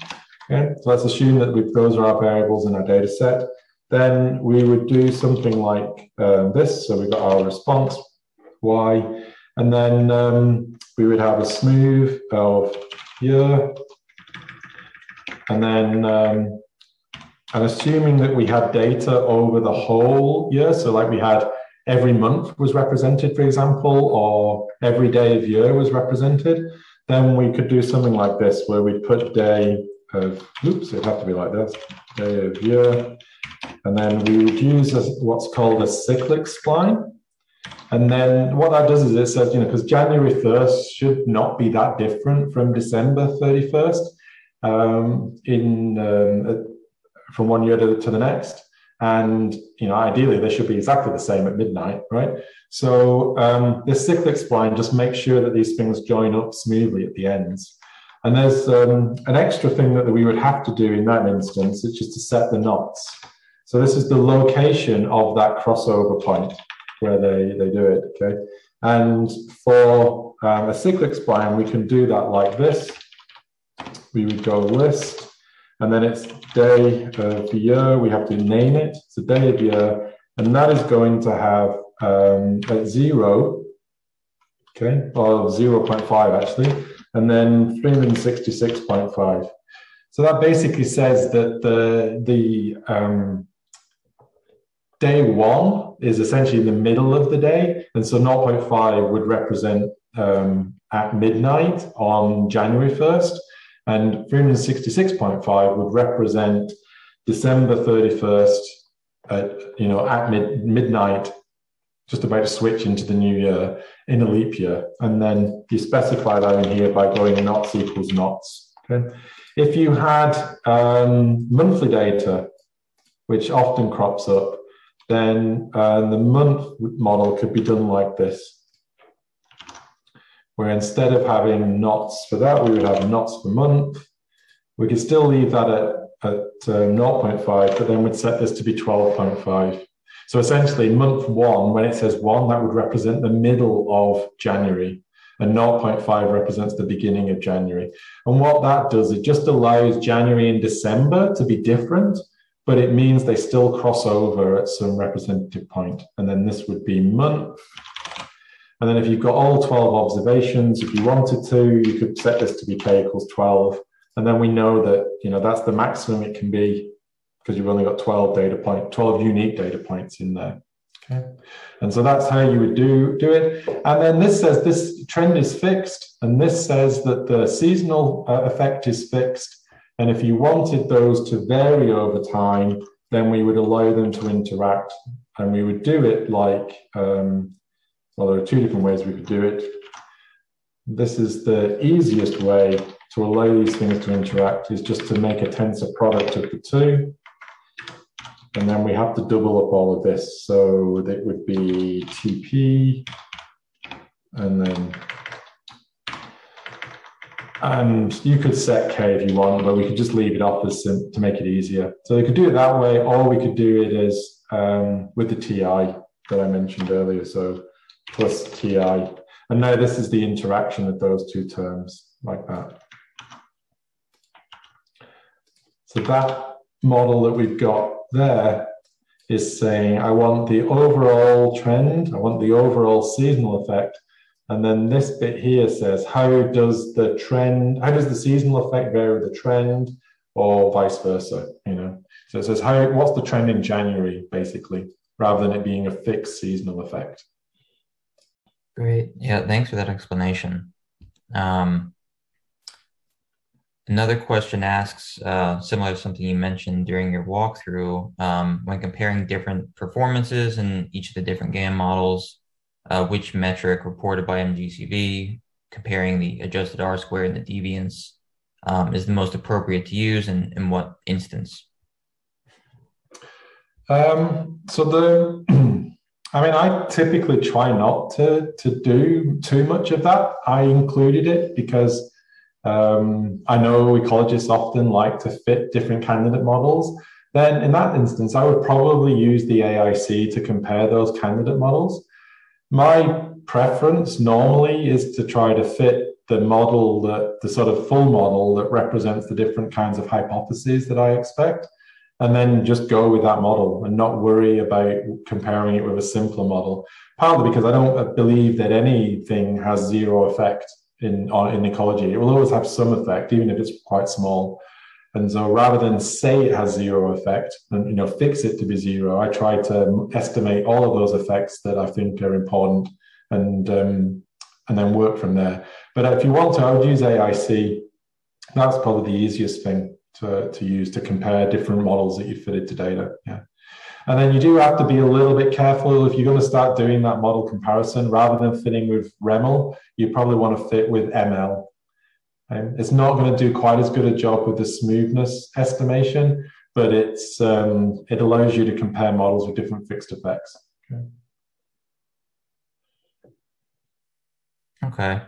[SPEAKER 1] Okay, so let's assume that those are our variables in our data set. Then we would do something like this. So we've got our response, y, and then we would have a smooth of year, and then and assuming that we had data over the whole year, so like we had every month was represented, for example, or every day of year was represented, then we could do something like this, where we'd put day of, it'd have to be like this, day of year, and then we would use what's called a cyclic spline. And then what that does is it says, because January 1st should not be that different from December 31st from one year to the next. And ideally they should be exactly the same at midnight, right? So this cyclic spline just makes sure that these things join up smoothly at the ends. And there's an extra thing that we would have to do in that instance, which is to set the knots. So this is the location of that crossover point where they do it, okay? And for a cyclic spline, we can do that like this. We would go list, and then it's day of the year. We have to name it. It's a day of year, and that is going to have at 0, okay, or 0.5 actually, and then 366.5. So that basically says that the day 1 is essentially in the middle of the day, and so 0.5 would represent at midnight on January 1st, and 366.5 would represent December 31st at midnight just about to switch into the new year in a leap year. And then you specify that in here by going knots equals knots. Okay. If you had monthly data, which often crops up, then the month model could be done like this, where instead of having knots for that, we would have knots per month. We could still leave that at 0.5, but then we'd set this to be 12.5. So essentially, month 1, when it says 1, that would represent the middle of January, and 0.5 represents the beginning of January. And what that does, it just allows January and December to be different, but it means they still cross over at some representative point. And then this would be month. And then if you've got all 12 observations, if you wanted to, you could set this to be k equals 12. And then we know that, that's the maximum it can be, because you've only got 12 unique data points in there. Okay. And so that's how you would do it. And then this says this trend is fixed, and this says that the seasonal effect is fixed. And if you wanted those to vary over time, then we would allow them to interact. And we would do it like, well, there are two different ways we could do it. This is the easiest way to allow these things to interact, is just to make a tensor product of the two. And then we have to double up all of this. So that would be TP, and you could set K if you want, but we could just leave it off as to make it easier. So we could do it that way, or we could do it as with the TI that I mentioned earlier. So plus TI. And now this is the interaction of those two terms, like that. So that model that we've got there is saying, I want the overall trend, I want the overall seasonal effect. And then this bit here says, how does the seasonal effect vary with the trend, or vice versa, So it says, what's the trend in January, basically, rather than it being a fixed seasonal effect.
[SPEAKER 2] Great. Yeah, thanks for that explanation. Another question asks, similar to something you mentioned during your walkthrough, when comparing different performances in each of the different GAN models, which metric reported by MGCV, comparing the adjusted R-squared and the deviance, is the most appropriate to use, and in what instance?
[SPEAKER 1] I typically try not to do too much of that. I included it because I know ecologists often like to fit different candidate models. Then in that instance, I would probably use the AIC to compare those candidate models. My preference normally is to try to fit the model, the sort of full model that represents the different kinds of hypotheses that I expect, and then just go with that model and not worry about comparing it with a simpler model. Partly because I don't believe that anything has zero effect in ecology. It will always have some effect, even if it's quite small. And so rather than say it has zero effect and fix it to be zero, I try to estimate all of those effects that I think are important, and then work from there. But if you want to, I would use AIC. That's probably the easiest thing to use to compare different models that you fitted to data. Yeah. And then you do have to be a little bit careful if you're going to start doing that model comparison. Rather than fitting with REML, you probably want to fit with ML. It's not going to do quite as good a job with the smoothness estimation, but it allows you to compare models with different fixed effects.
[SPEAKER 2] Okay.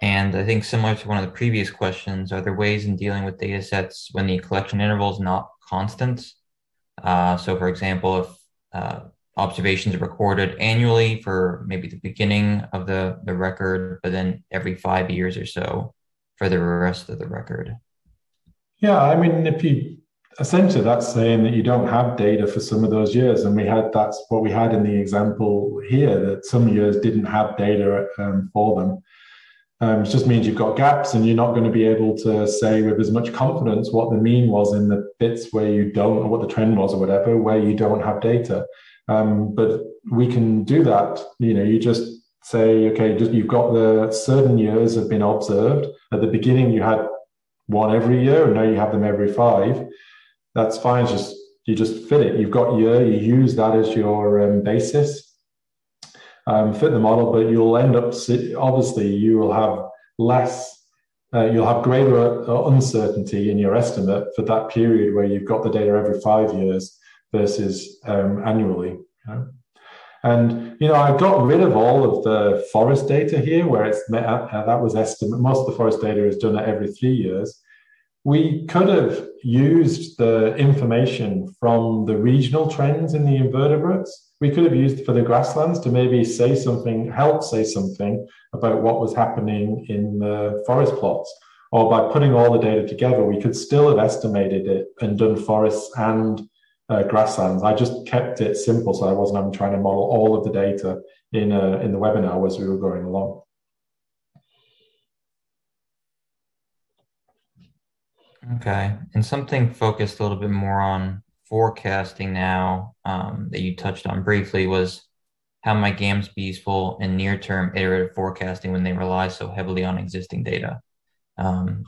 [SPEAKER 2] And I think similar to one of the previous questions, are there ways in dealing with data sets when the collection interval is not constant? So for example, if observations are recorded annually for maybe the beginning of the record, but then every 5 years or so for the rest of the record.
[SPEAKER 1] Yeah, essentially that's saying that you don't have data for some of those years. And that's what we had in the example here, that some years didn't have data for them. It just means you've got gaps, and you're not going to be able to say with as much confidence what the mean was in the bits where you don't, or what the trend was or whatever, where you don't have data. But we can do that. You just say, okay, you've got the certain years have been observed. At the beginning, you had one every year, and now you have them every 5. That's fine. It's just just fit it. You've got year, you use that as your basis, fit the model, but you'll end up, obviously, you will have less, you'll have greater uncertainty in your estimate for that period where you've got the data every 5 years versus annually. And, I got rid of all of the forest data here where that was estimate. Most of the forest data is done at every 3 years. We could have used the information from the regional trends in the invertebrates. We could have used for the grasslands to maybe help say something about what was happening in the forest plots. Or by putting all the data together, we could still have estimated it and done forests and grasslands. I just kept it simple, so I wasn't trying to model all of the data in the webinar as we were going along.
[SPEAKER 2] Okay, and something focused a little bit more on forecasting now that you touched on briefly was how might GAMs be useful in near-term iterative forecasting when they rely so heavily on existing data?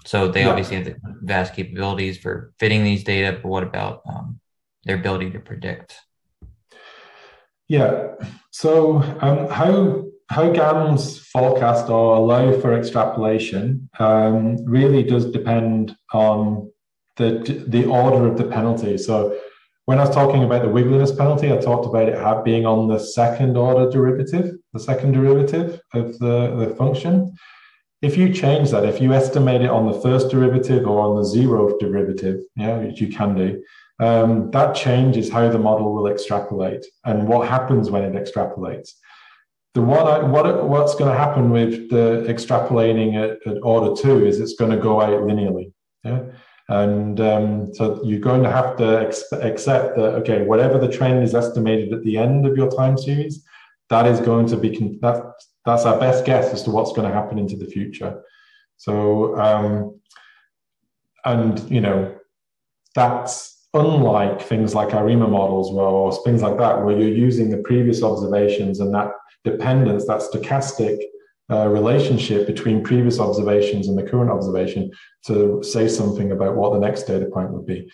[SPEAKER 2] So they obviously have the vast capabilities for fitting these data, but what about their ability to predict?
[SPEAKER 1] Yeah, so how GAMs forecast or allow for extrapolation really does depend on the order of the penalty. So when I was talking about the wiggliness penalty, I talked about it being on the second derivative of the function. If you change that, if you estimate it on the first derivative or on the 0th derivative, which you can do, that changes how the model will extrapolate and what happens when it extrapolates. What's going to happen with the extrapolating at order 2 is it's going to go out linearly. And so you're going to have to accept that, okay, whatever the trend is estimated at the end of your time series, that is going to be, that's our best guess as to what's going to happen into the future. So, that's unlike things like ARIMA models or things like that, where you're using the previous observations and that dependence, that stochastic relationship between previous observations and the current observation to say something about what the next data point would be.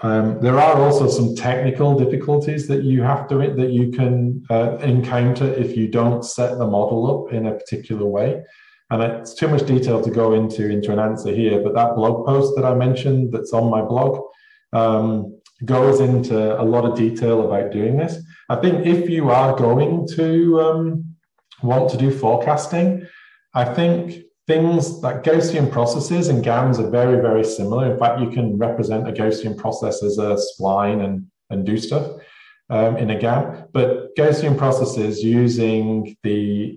[SPEAKER 1] There are also some technical difficulties that you can encounter if you don't set the model up in a particular way. And it's too much detail to go into an answer here, but that blog post that I mentioned that's on my blog goes into a lot of detail about doing this. I think if you are going to want to do forecasting, I think things like Gaussian processes and GAMs are very, very similar. In fact, you can represent a Gaussian process as a spline and do stuff in a GAM. But Gaussian processes using these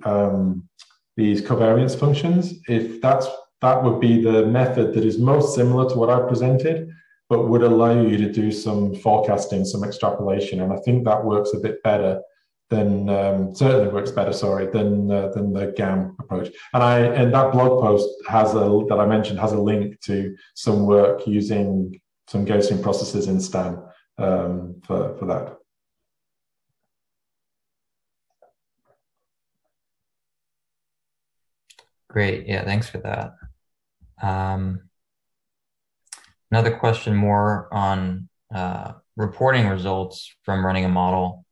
[SPEAKER 1] covariance functions, that would be the method that is most similar to what I presented, but would allow you to do some forecasting, some extrapolation. And I think that works a bit better than, certainly works better, than the GAM approach. And that blog post that I mentioned has a link to some work using some Gaussian processes in STAN for that.
[SPEAKER 2] Great, yeah, thanks for that. Another question more on reporting results from running a model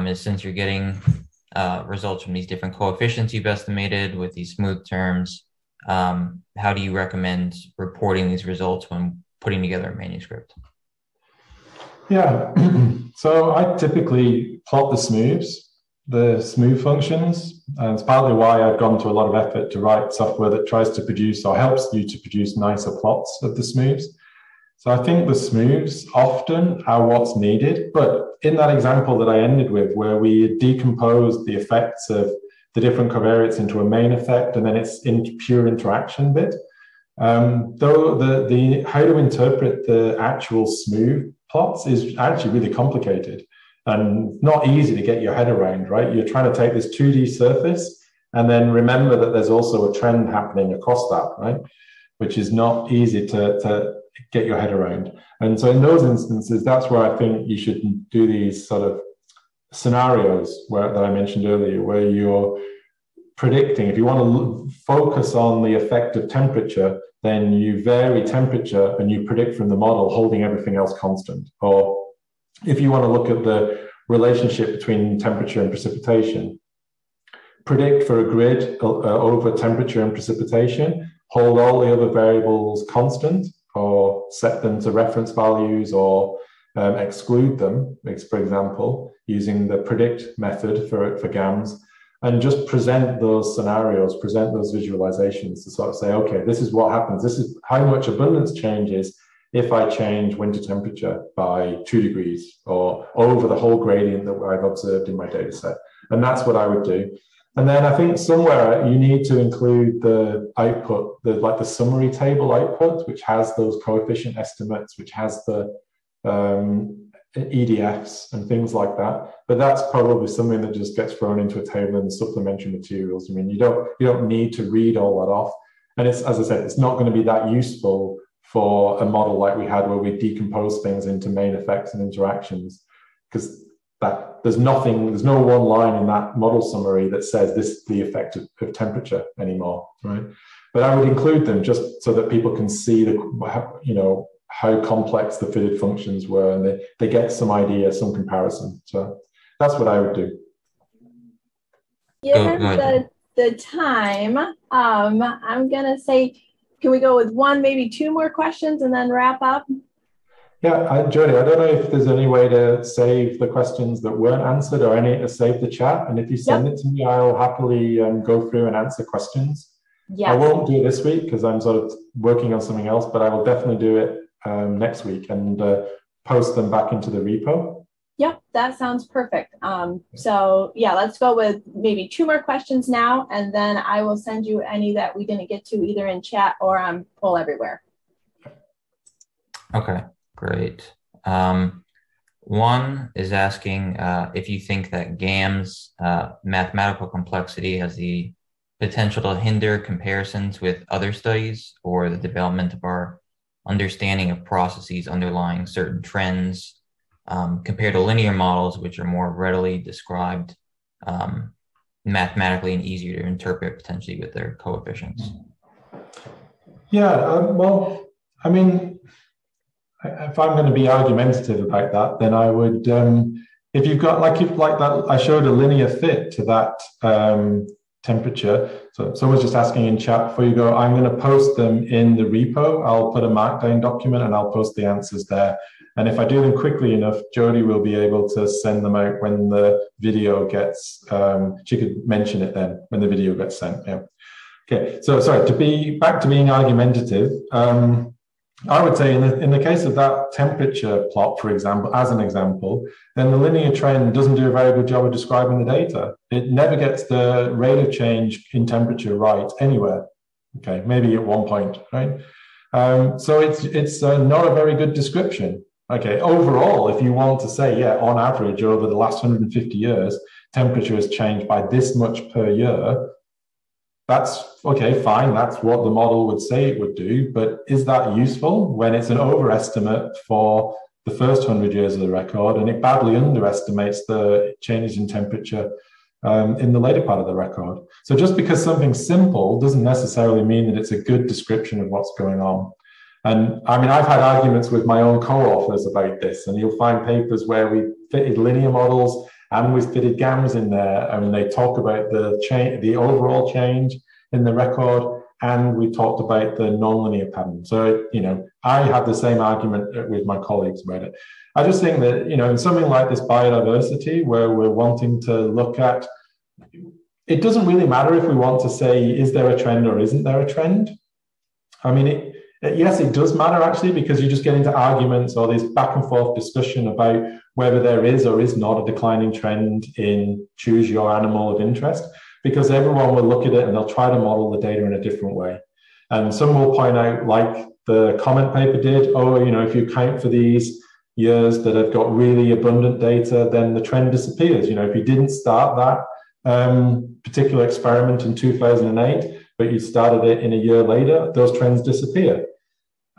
[SPEAKER 2] is, since you're getting results from these different coefficients you've estimated with these smooth terms, how do you recommend reporting these results when putting together a manuscript?
[SPEAKER 1] Yeah, so I typically plot the smooth functions, and it's partly why I've gone to a lot of effort to write software that tries to produce or helps you to produce nicer plots of the smooths. So I think the smooths often are what's needed, but in that example that I ended with, where we decomposed the effects of the different covariates into a main effect and then it's in pure interaction bit, though the how to interpret the actual smooth plots is actually really complicated and not easy to get your head around, right? You're trying to take this 2D surface and then remember that there's also a trend happening across that, right? Which is not easy to get your head around. And so in those instances, that's where I think you should do these sort of scenarios that I mentioned earlier, where you're predicting. If you want to focus on the effect of temperature, then you vary temperature and you predict from the model, holding everything else constant, or if you want to look at the relationship between temperature and precipitation, predict for a grid over temperature and precipitation, hold all the other variables constant, or set them to reference values, or exclude them, for example, using the predict method for GAMS, and just present those scenarios, present those visualizations to sort of say, okay, this is what happens. This is how much abundance changes if I change winter temperature by 2 degrees or over the whole gradient that I've observed in my data set. And that's what I would do. And then I think somewhere you need to include the output, the summary table output, which has those coefficient estimates, which has the EDFs and things like that. But that's probably something that just gets thrown into a table in the supplementary materials. I mean, you don't need to read all that off. And it's, as I said, it's not going to be that useful for a model like we had where we decompose things into main effects and interactions, because there's no one line in that model summary that says this is the effect of temperature anymore, right? But I would include them just so that people can see how complex the fitted functions were, and they get some idea, some comparison. So that's what I would do.
[SPEAKER 3] Given the time, I'm gonna say, can we go with one, maybe two more questions and then wrap up?
[SPEAKER 1] Yeah, Jody, I don't know if there's any way to save the questions that weren't answered, or any to save the chat. And if you send it to me, I'll happily go through and answer questions. Yes. I won't do it this week because I'm sort of working on something else, but I will definitely do it next week and post them back into the repo.
[SPEAKER 3] Yep, that sounds perfect. So yeah, let's go with maybe two more questions now, and then I will send you any that we didn't get to either in chat or on Poll Everywhere.
[SPEAKER 2] Okay, great. One is asking if you think that GAM's mathematical complexity has the potential to hinder comparisons with other studies or the development of our understanding of processes underlying certain trends compared to linear models, which are more readily described mathematically and easier to interpret potentially with their coefficients.
[SPEAKER 1] Yeah, well, I mean, if I'm going to be argumentative about that, then I would, if you've got like that, I showed a linear fit to that temperature. So someone's just asking in chat before you go, I'm going to post them in the repo. I'll put a markdown document and I'll post the answers there. And if I do them quickly enough, Jody will be able to send them out when the video gets, she could mention it then when the video gets sent. Yeah. Okay. So sorry, back to being argumentative. I would say in the case of that temperature plot, for example, as an example, then the linear trend doesn't do a very good job of describing the data. It never gets the rate of change in temperature right anywhere. Okay, maybe at one point, right? So it's not a very good description. Okay, overall, if you want to say, yeah, on average over the last 150 years, temperature has changed by this much per year, that's okay, fine. That's what the model would say it would do. But is that useful when it's an overestimate for the first 100 years of the record and it badly underestimates the changes in temperature in the later part of the record? So just because something's simple doesn't necessarily mean that it's a good description of what's going on. And I mean, I've had arguments with my own co-authors about this, and you'll find papers where we fitted linear models and we fitted GAMs in there, and they talk about the overall change in the record, and we talked about the nonlinear pattern. So, I have the same argument with my colleagues about it. I just think that, in something like this biodiversity, where we're wanting to look at, it doesn't really matter if we want to say, is there a trend or isn't there a trend? I mean, yes, it does matter actually, because you just get into arguments or this back and forth discussion about whether there is or is not a declining trend in choose your animal of interest, because everyone will look at it and they'll try to model the data in a different way. And some will point out, like the comment paper did, if you count for these years that have got really abundant data, then the trend disappears. If you didn't start that particular experiment in 2008, but you started it in a year later, those trends disappear.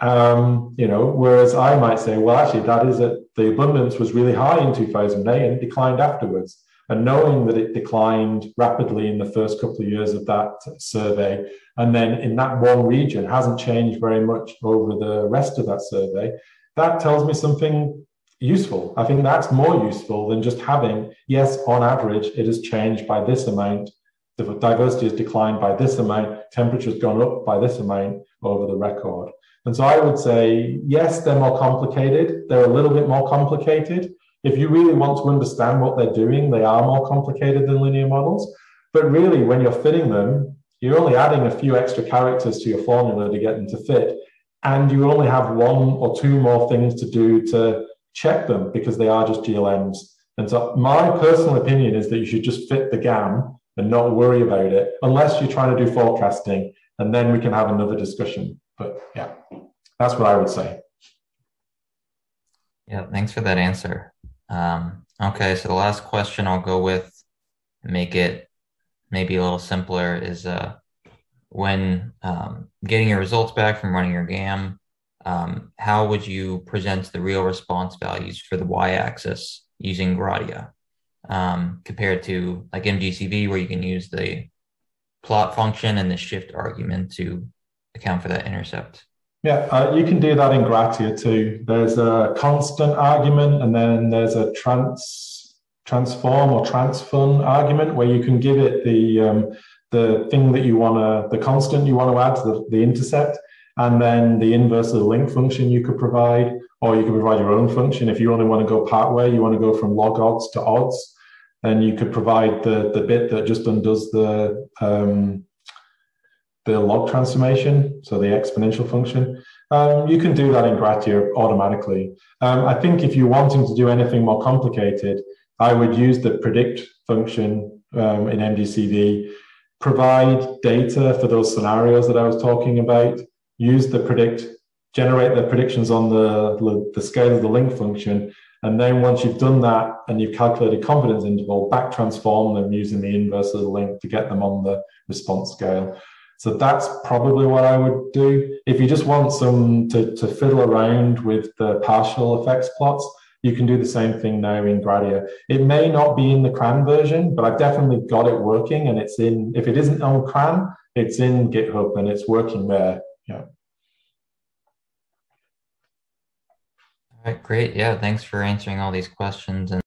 [SPEAKER 1] Whereas I might say, well, actually, that is that the abundance was really high in 2008 and it declined afterwards. And knowing that it declined rapidly in the first couple of years of that survey, and then in that one region hasn't changed very much over the rest of that survey, that tells me something useful. I think that's more useful than just having, yes, on average, it has changed by this amount. The diversity has declined by this amount. Temperature has gone up by this amount over the record. And so I would say, yes, they're more complicated. They're a little bit more complicated. If you really want to understand what they're doing, they are more complicated than linear models. But really, when you're fitting them, you're only adding a few extra characters to your formula to get them to fit. And you only have one or two more things to do to check them because they are just GLMs. And so my personal opinion is that you should just fit the GAM and not worry about it, unless you're trying to do forecasting, and then we can have another discussion. But yeah, that's what I would say.
[SPEAKER 2] Yeah, thanks for that answer. Okay, so the last question I'll go with, make it maybe a little simpler, is when getting your results back from running your GAM, how would you present the real response values for the y-axis using Gradia compared to like MGCV, where you can use the plot function and the shift argument to account for that intercept?
[SPEAKER 1] Yeah, you can do that in Gratia too. There's a constant argument, and then there's a transform or transfun argument where you can give it the thing that you want to, the constant you want to add to the intercept, and then the inverse of the link function you could provide, or you could provide your own function. If you only want to go part way, you want to go from log odds to odds, then you could provide the bit that just undoes the log transformation, so the exponential function. You can do that in Gratia automatically. I think if you're wanting to do anything more complicated, I would use the predict function in MDCV, provide data for those scenarios that I was talking about, use the predict, generate the predictions on the scale of the link function, and then once you've done that and you've calculated confidence interval, back transform them using the inverse of the link to get them on the response scale. So that's probably what I would do. If you just want some to fiddle around with the partial effects plots, you can do the same thing now in Gradia. It may not be in the CRAN version, but I've definitely got it working, and it's in, if it isn't on CRAN, it's in GitHub and it's working there. Yeah.
[SPEAKER 2] All right, great. Yeah, thanks for answering all these questions. And